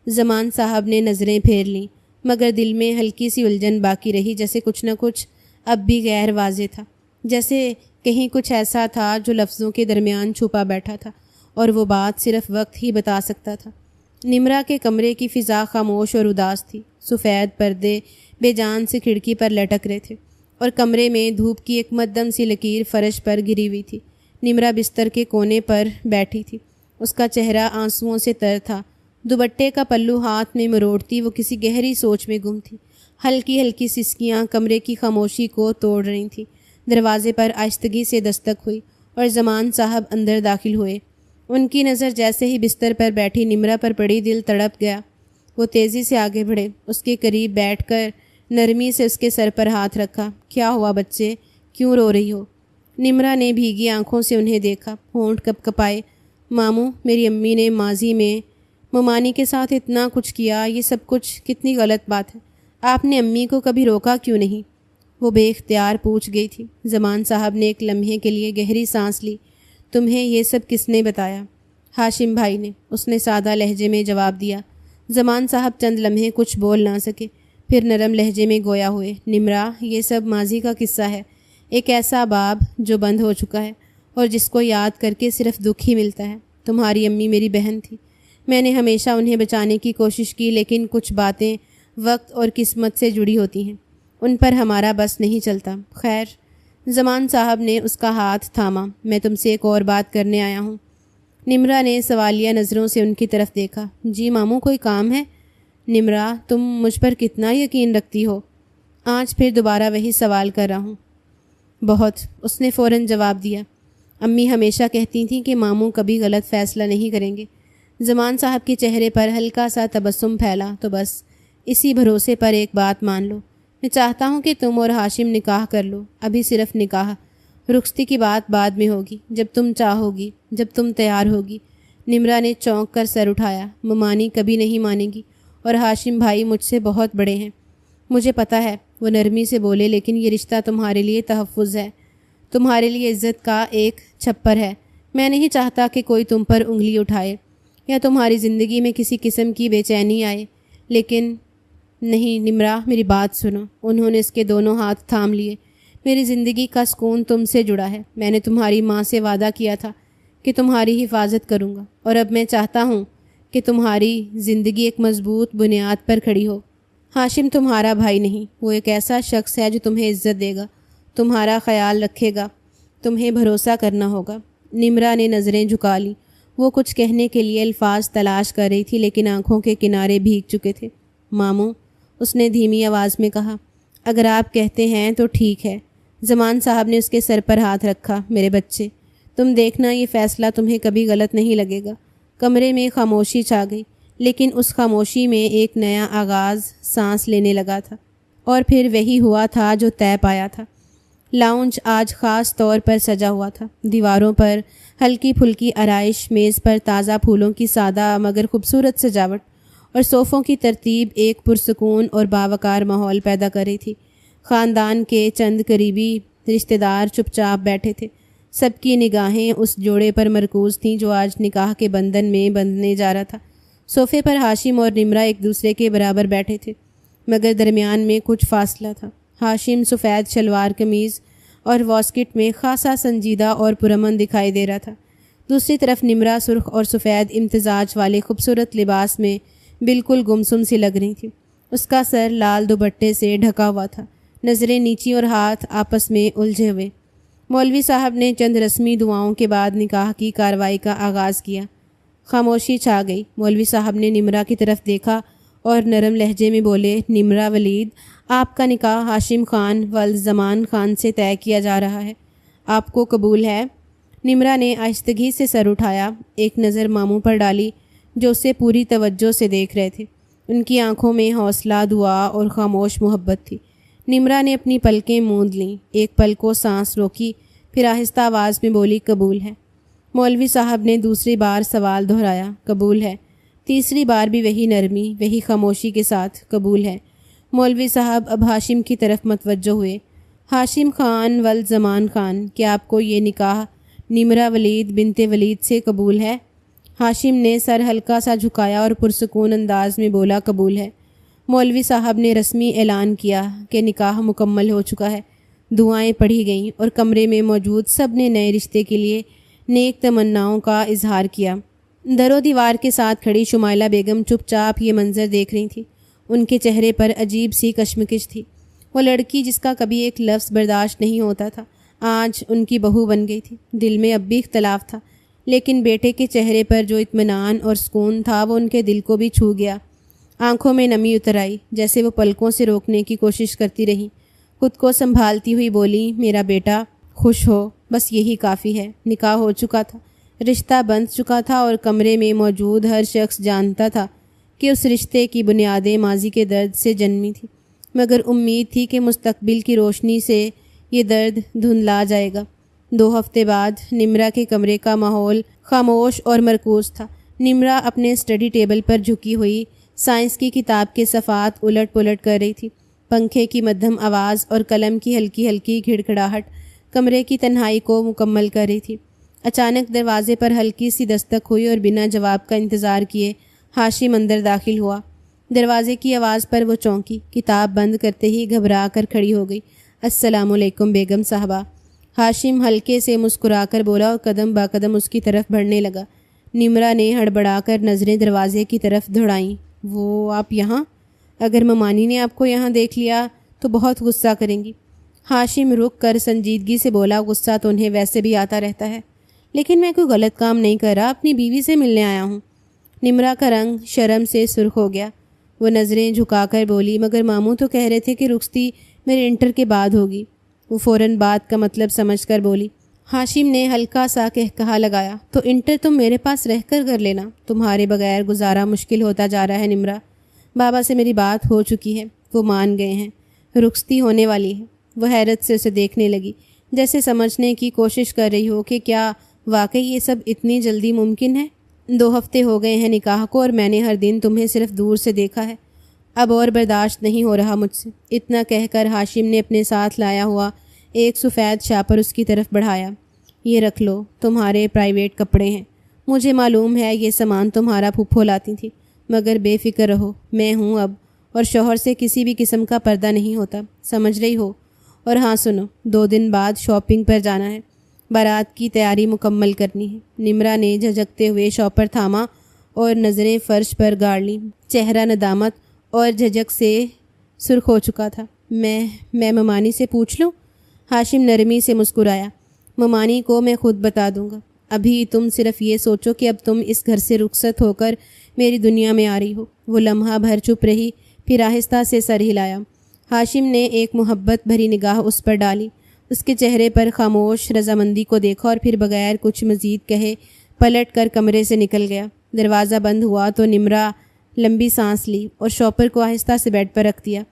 زمان صاحب نے نظریں پھیر لیں، مگر دل میں ہلکی سی الجھن باقی رہی، جیسے کچھ نہ کچھ اب بھی غیر واضح تھا، جیسے کہیں کچھ ایسا تھا جو لفظوں کے درمیان چھپا بیٹھا تھا، اور وہ بات صرف وقت ہی بتا سکتا تھا۔ نمرا کے کمرے کی فضا خاموش اور اداس تھی، سفید پردے بے جان سے کھڑکی پر لٹک رہے تھے، اور کمرے میں دھوپ کی ایک مدھم سی لکیر فرش پر گری ہوئی تھی۔ نمرا بستر کے کونے پر بیٹھی تھی، اس کا چہرہ آنسوؤں سے تر تھا، دوپٹے کا پلو ہاتھ میں مروڑتی وہ کسی گہری سوچ میں گم تھی۔ ہلکی ہلکی سسکیاں کمرے کی خاموشی کو توڑ رہی تھیں۔ دروازے پر آہستگی سے دستک ہوئی اور زمان صاحب اندر داخل ہوئے۔ ان کی نظر جیسے ہی بستر پر بیٹھی نمرا پر پڑی، دل تڑپ گیا۔ وہ تیزی سے آگے بڑھے، اس کے قریب بیٹھ کر نرمی سے اس کے سر پر ہاتھ رکھا۔ کیا ہوا بچے، کیوں رو رہی ہو؟ نمرا نے بھیگی آنکھوں سے انہیں دیکھا، ہونٹ کپ کپائے۔ ماموں، میری امی نے ماضی میں ممانی کے ساتھ اتنا کچھ کیا، یہ سب کچھ کتنی غلط بات ہے، آپ نے امی کو کبھی روکا کیوں نہیں؟ وہ بے اختیار پوچھ گئی تھی۔ زمان صاحب نے ایک لمحے کے لیے گہری سانس لی۔ تمہیں یہ سب کس نے بتایا؟ ہاشم بھائی نے، اس نے سادہ لہجے میں جواب دیا۔ زمان صاحب چند لمحے کچھ بول نہ سکے، پھر نرم لہجے میں گویا ہوئے، نمرا، یہ سب ماضی کا قصہ ہے، ایک ایسا باب جو بند ہو چکا ہے اور جس کو یاد کر کے صرف دکھ ہی ملتا ہے۔ تمہاری امی میری بہن تھی، میں نے ہمیشہ انہیں بچانے کی کوشش کی، لیکن کچھ باتیں وقت اور قسمت سے جڑی ہوتی ہیں، ان پر ہمارا بس نہیں چلتا۔ خیر، زمان صاحب نے اس کا ہاتھ تھاما، میں تم سے ایک اور بات کرنے آیا ہوں۔ نمرا نے سوالیہ نظروں سے ان کی طرف دیکھا۔ جی ماموں، کوئی کام ہے؟ نمرا، تم مجھ پر کتنا یقین رکھتی ہو؟ آج پھر دوبارہ وہی سوال کر رہا ہوں۔ بہت، اس نے فوراً جواب دیا۔ امی ہمیشہ کہتی تھیں کہ ماموں کبھی غلط فیصلہ نہیں کریں گے۔ زمان صاحب کے چہرے پر ہلکا سا تبسم پھیلا۔ تو بس اسی بھروسے پر ایک بات مان لو، میں چاہتا ہوں کہ تم اور ہاشم نکاح کر لو، ابھی صرف نکاح، رخصتی کی بات بعد میں ہوگی، جب تم چاہو گی، جب تم تیار ہوگی۔ نمرا نے چونک کر سر اٹھایا۔ ممانی کبھی نہیں مانے گی، اور ہاشم بھائی مجھ سے بہت بڑے ہیں۔ مجھے پتہ ہے، وہ نرمی سے بولے، لیکن یہ رشتہ تمہارے لیے تحفظ ہے، تمہارے لیے عزت کا ایک چھپر ہے۔ میں نہیں چاہتا کہ کوئی تم پر انگلی اٹھائے یا تمہاری زندگی میں کسی قسم کی بے چینی آئے، لیکن نہیں نمرا، میری بات سنو۔ انہوں نے اس کے دونوں ہاتھ تھام لیے۔ میری زندگی کا سکون تم سے جڑا ہے۔ میں نے تمہاری ماں سے وعدہ کیا تھا کہ تمہاری حفاظت کروں گا، اور اب میں چاہتا ہوں کہ تمہاری زندگی ایک مضبوط بنیاد پر کھڑی ہو۔ ہاشم تمہارا بھائی نہیں، وہ ایک ایسا شخص ہے جو تمہیں عزت دے گا، تمہارا خیال رکھے گا، تمہیں بھروسہ کرنا ہوگا۔ نمرا نے نظریں جھکا لیں۔ وہ کچھ کہنے کے لیے الفاظ تلاش کر رہی تھی، لیکن آنکھوں کے کنارے بھیگ چکے تھے۔ ماموں، اس نے دھیمی آواز میں کہا، اگر آپ کہتے ہیں تو ٹھیک ہے۔ زمان صاحب نے اس کے سر پر ہاتھ رکھا۔ میرے بچے، تم دیکھنا، یہ فیصلہ تمہیں کبھی غلط نہیں لگے گا۔ کمرے میں خاموشی چھا گئی، لیکن اس خاموشی میں ایک نیا آغاز سانس لینے لگا تھا، اور پھر وہی ہوا تھا جو طے پایا تھا۔ لاؤنج آج خاص طور پر سجا ہوا تھا۔ دیواروں پر ہلکی پھلکی آرائش، میز پر تازہ پھولوں کی سادہ مگر خوبصورت سجاوٹ، اور صوفوں کی ترتیب ایک پرسکون اور باوقار ماحول پیدا کر رہی تھی۔ خاندان کے چند قریبی رشتہ دار چپ چاپ بیٹھے تھے۔ سب کی نگاہیں اس جوڑے پر مرکوز تھیں جو آج نکاح کے بندھن میں بندھنے جا رہا تھا۔ صوفے پر ہاشم اور نمرا ایک دوسرے کے برابر بیٹھے تھے، مگر درمیان میں کچھ فاصلہ تھا۔ ہاشم سفید شلوار قمیض اور واسکٹ میں خاصا سنجیدہ اور پرامن دکھائی دے رہا تھا۔ دوسری طرف نمرا سرخ اور سفید امتزاج والے خوبصورت لباس میں بالکل گمسم سی لگ رہی تھی۔ اس کا سر لال دوپٹے سے ڈھکا ہوا تھا، نظریں نیچی اور ہاتھ آپس میں الجھے ہوئے۔ مولوی صاحب نے چند رسمی دعاؤں کے بعد نکاح کی کارروائی کا آغاز کیا۔ خاموشی چھا گئی۔ مولوی صاحب نے نمرا کی طرف دیکھا اور نرم لہجے میں بولے، نمرا ولید، آپ کا نکاح ہاشم خان ولد زمان خان سے طے کیا جا رہا ہے، آپ کو قبول ہے؟ نمرا نے آہستگی سے سر اٹھایا، ایک نظر ماموں پر ڈالی جو اسے پوری توجہ سے دیکھ رہے تھے۔ ان کی آنکھوں میں حوصلہ، دعا اور خاموش محبت تھی۔ نمرا نے اپنی پلکیں موند لیں، ایک پل کو سانس روکی، پھر آہستہ آواز میں بولی، قبول ہے۔ مولوی صاحب نے دوسری بار سوال دہرایا، قبول ہے۔ تیسری بار بھی وہی نرمی، وہی خاموشی کے ساتھ، قبول ہے۔ مولوی صاحب اب ہاشم کی طرف متوجہ ہوئے۔ ہاشم خان ولد زمان خان، کیا آپ کو یہ نکاح نمرا ولید بنت ولید سے قبول ہے؟ ہاشم نے سر ہلکا سا جھکایا اور پرسکون انداز میں بولا، قبول ہے۔ مولوی صاحب نے رسمی اعلان کیا کہ نکاح مکمل ہو چکا ہے۔ دعائیں پڑھی گئیں اور کمرے میں موجود سب نے نئے رشتے کے لیے نیک تمناؤں کا اظہار کیا۔ در و دیوار کے ساتھ کھڑی شمائلہ بیگم چپ چاپ یہ منظر دیکھ رہی تھی۔ ان کے چہرے پر عجیب سی کشمکش تھی۔ وہ لڑکی جس کا کبھی ایک لفظ برداشت نہیں ہوتا تھا، آج ان کی بہو بن گئی تھی۔ دل میں اب بھی اختلاف تھا، لیکن بیٹے کے چہرے پر جو اطمینان اور سکون تھا وہ ان کے دل کو بھی چھو گیا۔ آنکھوں میں نمی اتر آئی، جیسے وہ پلکوں سے روکنے کی کوشش کرتی رہیں۔ خود کو سنبھالتی ہوئی بولی، میرا بیٹا خوش ہو، بس یہی کافی ہے۔ نکاح ہو چکا تھا، رشتہ بندھ چکا تھا، اور کمرے میں موجود ہر شخص جانتا تھا کہ اس رشتے کی بنیادیں ماضی کے درد سے جنمی تھی، مگر امید تھی کہ مستقبل کی روشنی سے یہ درد دھندلا جائے گا۔ 2 ہفتے بعد نمرا کے کمرے کا ماحول خاموش اور مرکوز تھا۔ نمرا اپنے اسٹڈی ٹیبل پر جھکی ہوئی سائنس کی کتاب کے صفحات الٹ پلٹ کر رہی تھی۔ پنکھے کی مدھم آواز اور قلم کی ہلکی ہلکی گھڑگھڑاہٹ کمرے کی تنہائی کو مکمل کر رہی تھی۔ اچانک دروازے پر ہلکی سی دستک ہوئی اور بنا جواب کا انتظار کیے ہاشم اندر داخل ہوا۔ دروازے کی آواز پر وہ چونکی، کتاب بند کرتے ہی گھبرا کر کھڑی ہو گئی۔ السلام علیکم بیگم صاحبہ۔ ہاشم ہلکے سے مسکرا کر بولا اور قدم با قدم اس کی طرف بڑھنے لگا۔ نمرا نے ہڑبڑا کر نظریں دروازے کی طرف دوڑائیں۔ وہ آپ یہاں؟ اگر ممانی نے آپ کو یہاں دیکھ لیا تو بہت غصہ کریں گی۔ ہاشم رک کر سنجیدگی سے بولا، غصہ تو انہیں ویسے بھی آتا رہتا ہے، لیکن میں کوئی غلط کام نہیں کر رہا، اپنی بیوی سے ملنے آیا ہوں۔ نمرا کا رنگ شرم سے سرخ ہو گیا۔ وہ نظریں جھکا کر بولی، مگر ماموں تو کہہ رہے تھے کہ رخصتی میرے انٹر کے بعد ہوگی۔ وہ فوراً بات کا مطلب سمجھ کر بولی۔ ہاشم نے ہلکا سا قہقہا لگایا، تو انٹر تم میرے پاس رہ کر لینا، تمہارے بغیر گزارا مشکل ہوتا جا رہا ہے نمرا۔ بابا سے میری بات ہو چکی ہے، وہ مان گئے ہیں، رخصتی ہونے والی ہے۔ وہ حیرت سے اسے دیکھنے لگی، جیسے سمجھنے کی کوشش کر رہی ہو کہ کیا واقعی یہ سب اتنی جلدی ممکن ہے؟ 2 ہفتے ہو گئے ہیں نکاح کو اور میں نے ہر دن تمہیں صرف دور سے دیکھا ہے، اب اور برداشت نہیں ہو رہا مجھ سے۔ اتنا کہہ کر ہاشم نے اپنے ساتھ لایا ہوا ایک سفید شاپر اس کی طرف بڑھایا۔ یہ رکھ لو، تمہارے پرائیویٹ کپڑے ہیں، مجھے معلوم ہے یہ سامان تمہارا پھپھو لاتی تھی، مگر بے فکر رہو، میں ہوں اب، اور شوہر سے کسی بھی قسم کا پردہ نہیں ہوتا، سمجھ رہی ہو؟ اور ہاں سنو، 2 دن بعد شاپنگ پر جانا ہے، بارات کی تیاری مکمل کرنی ہے۔ نمرا نے جھجکتے ہوئے شاپر تھاما اور نظریں فرش پر گاڑ لیں، چہرہ ندامت اور جھجک سے سرخ ہو چکا تھا۔ میں ممانی سے پوچھ لوں؟ ہاشم نرمی سے مسکرایا۔ ممانی کو میں خود بتا دوں گا، ابھی تم صرف یہ سوچو کہ اب تم اس گھر سے رخصت ہو کر میری دنیا میں آ رہی ہو۔ وہ لمحہ بھر چپ رہی، پھر آہستہ سے سر ہلایا۔ ہاشم نے ایک محبت بھری نگاہ اس پر ڈالی، اس کے چہرے پر خاموش رضامندی کو دیکھا اور پھر بغیر کچھ مزید کہے پلٹ کر کمرے سے نکل گیا۔ دروازہ بند ہوا تو نمرا لمبی سانس لی اور شاپر کو آہستہ سے بیڈ پر رکھ دیا،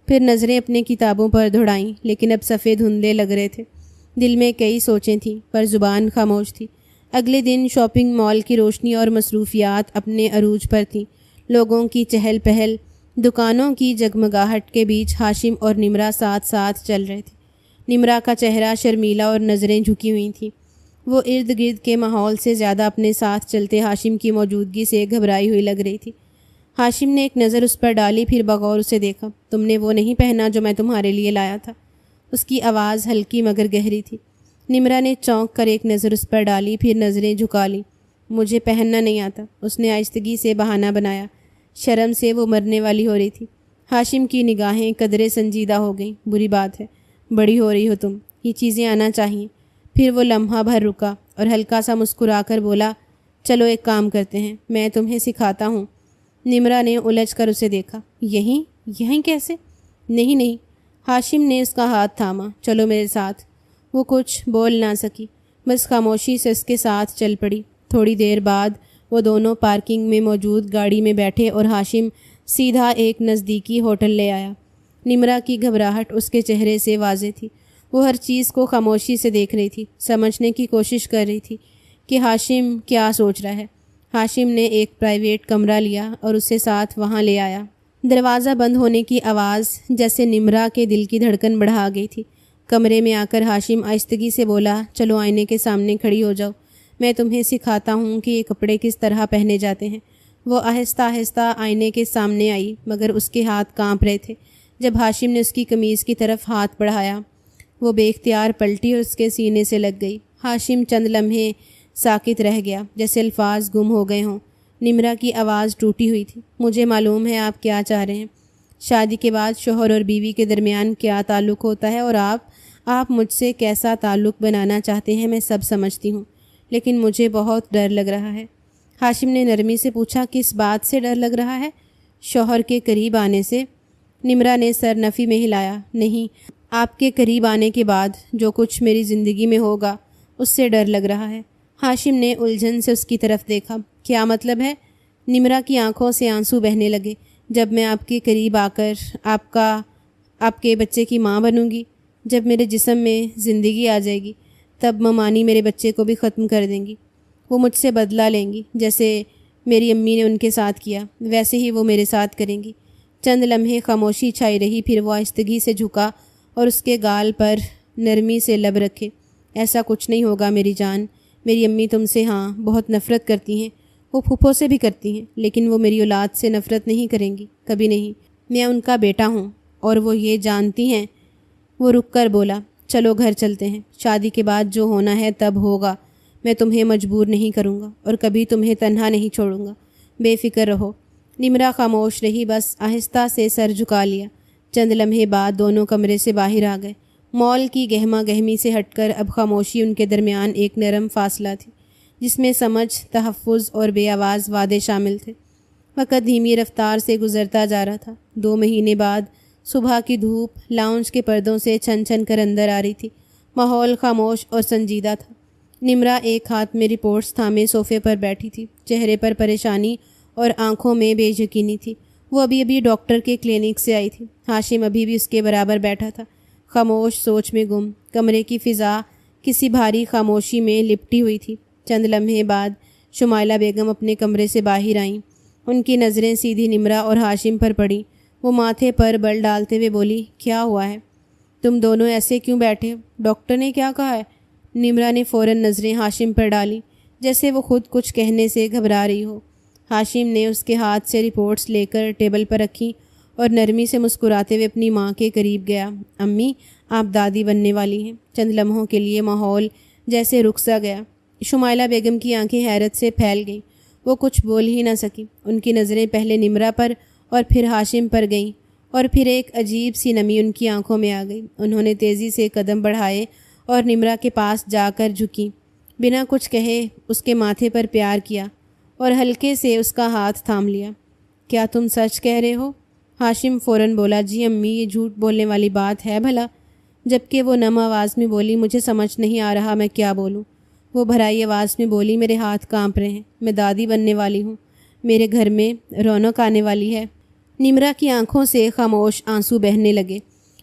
پھر نظریں اپنے کتابوں پر دوڑائیں، لیکن اب صفحے دھندلے لگ رہے تھے۔ دل میں کئی سوچیں تھیں پر زبان خاموش تھی۔ اگلے دن شاپنگ مال کی روشنی اور مصروفیات اپنے عروج پر تھیں، لوگوں کی چہل پہل، دکانوں کی جگمگاہٹ کے بیچ ہاشم اور نمرا ساتھ ساتھ چل رہے تھے۔ نمرا کا چہرہ شرمیلا اور نظریں جھکی ہوئی تھیں، وہ ارد گرد کے ماحول سے زیادہ اپنے ساتھ چلتے ہاشم کی موجودگی سے گھبرائی ہوئی لگ رہی تھی۔ ہاشم نے ایک نظر اس پر ڈالی، پھر بغور اسے دیکھا۔ تم نے وہ نہیں پہنا جو میں تمہارے لیے لایا تھا؟ اس کی آواز ہلکی مگر گہری تھی۔ نمرا نے چونک کر ایک نظر اس پر ڈالی، پھر نظریں جھکا لیں۔ مجھے پہننا نہیں آتا، اس نے آہستگی سے بہانہ بنایا۔ شرم سے وہ مرنے والی ہو رہی تھی۔ ہاشم کی نگاہیں قدرے سنجیدہ ہو گئیں۔ بری بات ہے، بڑی ہو رہی ہو تم، یہ چیزیں آنا چاہیے۔ پھر وہ لمحہ بھر رکا اور ہلکا سا مسکرا کر بولا، چلو ایک کام کرتے ہیں، میں تمہیں سکھاتا ہوں۔ نمرا نے الجھ کر اسے دیکھا۔ یہیں کیسے؟ نہیں، ہاشم نے اس کا ہاتھ تھاما۔ چلو میرے ساتھ۔ وہ کچھ بول نہ سکی، بس خاموشی سے اس کے ساتھ چل پڑی۔ تھوڑی دیر بعد وہ دونوں پارکنگ میں موجود گاڑی میں بیٹھے اور ہاشم سیدھا ایک نزدیکی ہوٹل لے آیا۔ نمرا کی گھبراہٹ اس کے چہرے سے واضح تھی، وہ ہر چیز کو خاموشی سے دیکھ رہی تھی، سمجھنے کی کوشش کر رہی تھی کہ ہاشم کیا سوچ رہا ہے۔ ہاشم نے ایک پرائیویٹ کمرہ لیا اور اسے ساتھ وہاں لے آیا۔ دروازہ بند ہونے کی آواز جیسے نمرا کے دل کی دھڑکن بڑھا گئی تھی۔ کمرے میں آ کر ہاشم آہستگی سے بولا، چلو آئینے کے سامنے کھڑی ہو جاؤ، میں تمہیں سکھاتا ہوں کہ یہ کپڑے کس طرح پہنے جاتے ہیں۔ وہ آہستہ آہستہ آئینے کے سامنے آئی، مگر اس کے ہاتھ کانپ رہے تھے۔ جب ہاشم نے اس کی قمیض کی طرف ہاتھ بڑھایا، وہ بے اختیار پلٹی اور اس کے سینے سے لگ گئی۔ ہاشم چند لمحے ساکت رہ گیا، جیسے الفاظ گم ہو گئے ہوں۔ نمرا کی آواز ٹوٹی ہوئی تھی، مجھے معلوم ہے آپ کیا چاہ رہے ہیں، شادی کے بعد شوہر اور بیوی کے درمیان کیا تعلق ہوتا ہے، اور آپ مجھ سے کیسا تعلق بنانا چاہتے ہیں میں سب سمجھتی ہوں، لیکن مجھے بہت ڈر لگ رہا ہے۔ ہاشم نے نرمی سے پوچھا، کس بات سے ڈر لگ رہا ہے؟ شوہر کے قریب آنے سے۔ نمرا نے سر نفی میں ہلایا، نہیں، آپ کے قریب آنے کے بعد جو کچھ میری زندگی میں ہوگا اس سے ڈر لگ رہا ہے۔ ہاشم نے الجھن سے اس کی طرف دیکھا۔ کیا مطلب ہے؟ نمرا کی آنکھوں سے آنسو بہنے لگے۔ جب میں آپ کے قریب آ کر آپ کے بچے کی ماں بنوں گی، جب میرے جسم میں زندگی آ جائے گی، تب ممانی میرے بچے کو بھی ختم کر دیں گی۔ وہ مجھ سے بدلہ لیں گی، جیسے میری امی نے ان کے ساتھ کیا، ویسے ہی وہ میرے ساتھ کریں گی۔ چند لمحے خاموشی چھائی رہی، پھر وہ آہستگی سے جھکا اور اس کے گال پر نرمی سے لب رکھے۔ ایسا کچھ نہیں ہوگا میری جان، میری امی تم سے بہت نفرت کرتی ہیں، وہ پھپھو سے بھی کرتی ہیں، لیکن وہ میری اولاد سے نفرت نہیں کریں گی، کبھی نہیں۔ میں ان کا بیٹا ہوں اور وہ یہ جانتی ہیں۔ وہ رک کر بولا، چلو گھر چلتے ہیں، شادی کے بعد جو ہونا ہے تب ہوگا، میں تمہیں مجبور نہیں کروں گا اور کبھی تمہیں تنہا نہیں چھوڑوں گا، بے فکر رہو۔ نمرا خاموش رہی، بس آہستہ سے سر جھکا لیا۔ چند لمحے بعد دونوں کمرے سے باہر آ گئے۔ مال کی گہما گہمی سے ہٹ کر اب خاموشی ان کے درمیان ایک نرم فاصلہ تھی، جس میں سمجھ، تحفظ اور بے آواز وعدے شامل تھے۔ وقت دھیمی رفتار سے گزرتا جا رہا تھا۔ 2 مہینے بعد صبح کی دھوپ لاؤنج کے پردوں سے چھن چھن کر اندر آ رہی تھی۔ ماحول خاموش اور سنجیدہ تھا۔ نمرا ایک ہاتھ میں رپورٹس تھامے صوفے پر بیٹھی تھی۔ چہرے پر پریشانی اور آنکھوں میں بے یقینی تھی۔ وہ ابھی ڈاکٹر کے کلینک سے آئی تھی۔ ہاشم ابھی بھی اس کے برابر بیٹھا تھا، خاموش سوچ میں گم۔ کمرے کی فضا کسی بھاری خاموشی میں لپٹی ہوئی تھی۔ چند لمحے بعد شمائلہ بیگم اپنے کمرے سے باہر آئیں۔ ان کی نظریں سیدھی نمرا اور ہاشم پر پڑیں۔ وہ ماتھے پر بل ڈالتے ہوئے بولی، کیا ہوا ہے؟ تم دونوں ایسے کیوں بیٹھے؟ ڈاکٹر نے کیا کہا ہے؟ نمرا نے فوراً نظریں ہاشم پر ڈالیں، جیسے وہ خود کچھ کہنے سے گھبرا رہی ہو۔ ہاشم نے اس کے ہاتھ سے رپورٹس لے کر ٹیبل پر رکھی اور نرمی سے مسکراتے ہوئے اپنی ماں کے قریب گیا۔ امی، آپ دادی بننے والی ہیں۔ چند لمحوں کے لیے ماحول جیسے رک سا گیا۔ شمائلہ بیگم کی آنکھیں حیرت سے پھیل گئیں۔ وہ کچھ بول ہی نہ سکی۔ ان کی نظریں پہلے نمرا پر اور پھر ہاشم پر گئیں، اور پھر ایک عجیب سی نمی ان کی آنکھوں میں آ گئی۔ انہوں نے تیزی سے قدم بڑھائے اور نمرا کے پاس جا کر جھکیں۔ بنا کچھ کہے اس کے ماتھے پر پیار کیا اور ہلکے سے اس کا ہاتھ تھام لیا۔ کیا تم سچ کہہ رہے ہو؟ ہاشم فوراً بولا، جی امی، یہ جھوٹ بولنے والی بات ہے بھلا؟ جبکہ وہ نم آواز میں بولی، مجھے سمجھ نہیں آ رہا میں کیا بولوں۔ وہ بھرائی آواز میں بولی، میرے ہاتھ کانپ رہے ہیں، میں دادی بننے والی ہوں، میرے گھر میں رونق آنے والی ہے۔ نمرا کی آنکھوں سے خاموش آنسو بہنے لگے۔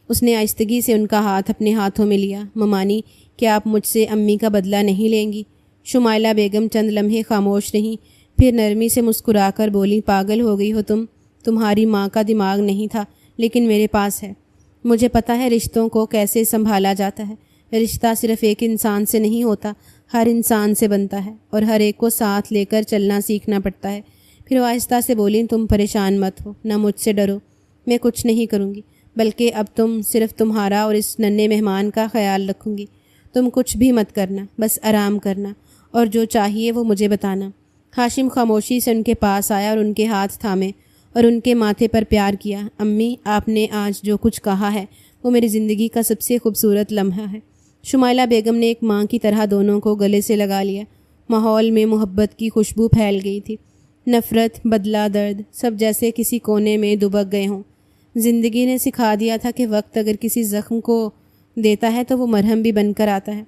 اس نے آہستگی سے ان کا ہاتھ اپنے ہاتھوں میں لیا۔ ممانی، کیا آپ مجھ سے امی کا بدلہ نہیں لیں گی؟ شمائلہ بیگم چند لمحے خاموش رہیں، پھر نرمی سے مسکرا کر بولی، پاگل ہو گئی ہو تم؟ تمہاری ماں کا دماغ نہیں تھا، لیکن میرے پاس ہے۔ مجھے پتہ ہے رشتوں کو کیسے سنبھالا جاتا ہے۔ رشتہ صرف ایک انسان سے نہیں ہوتا، ہر انسان سے بنتا ہے، اور ہر ایک کو ساتھ لے کر چلنا سیکھنا پڑتا ہے۔ پھر وہ آہستہ سے بولی، تم پریشان مت ہو، نہ مجھ سے ڈرو، میں کچھ نہیں کروں گی، بلکہ اب تم صرف تمہارا اور اس ننھے مہمان کا خیال رکھوں گی۔ تم کچھ بھی مت کرنا، بس آرام کرنا، اور جو چاہیے وہ مجھے بتانا۔ ہاشم خاموشی سے ان کے پاس آیا اور ان کے ہاتھ تھامے اور ان کے ماتھے پر پیار کیا۔ امی، آپ نے آج جو کچھ کہا ہے وہ میری زندگی کا سب سے خوبصورت لمحہ ہے۔ شمائلہ بیگم نے ایک ماں کی طرح دونوں کو گلے سے لگا لیا۔ ماحول میں محبت کی خوشبو پھیل گئی تھی۔ نفرت، بدلہ، درد، سب جیسے کسی کونے میں دبک گئے ہوں۔ زندگی نے سکھا دیا تھا کہ وقت اگر کسی زخم کو دیتا ہے تو وہ مرہم بھی بن کر آتا ہے،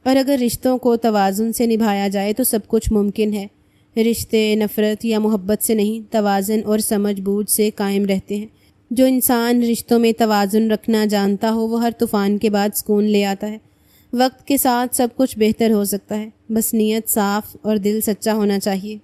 اور اگر رشتوں کو توازن سے نبھایا جائے تو سب کچھ ممکن ہے۔ رشتے نفرت یا محبت سے نہیں، توازن اور سمجھ بوجھ سے قائم رہتے ہیں۔ جو انسان رشتوں میں توازن رکھنا جانتا ہو وہ ہر طوفان کے بعد سکون لے آتا ہے۔ وقت کے ساتھ سب کچھ بہتر ہو سکتا ہے، بس نیت صاف اور دل سچا ہونا چاہیے۔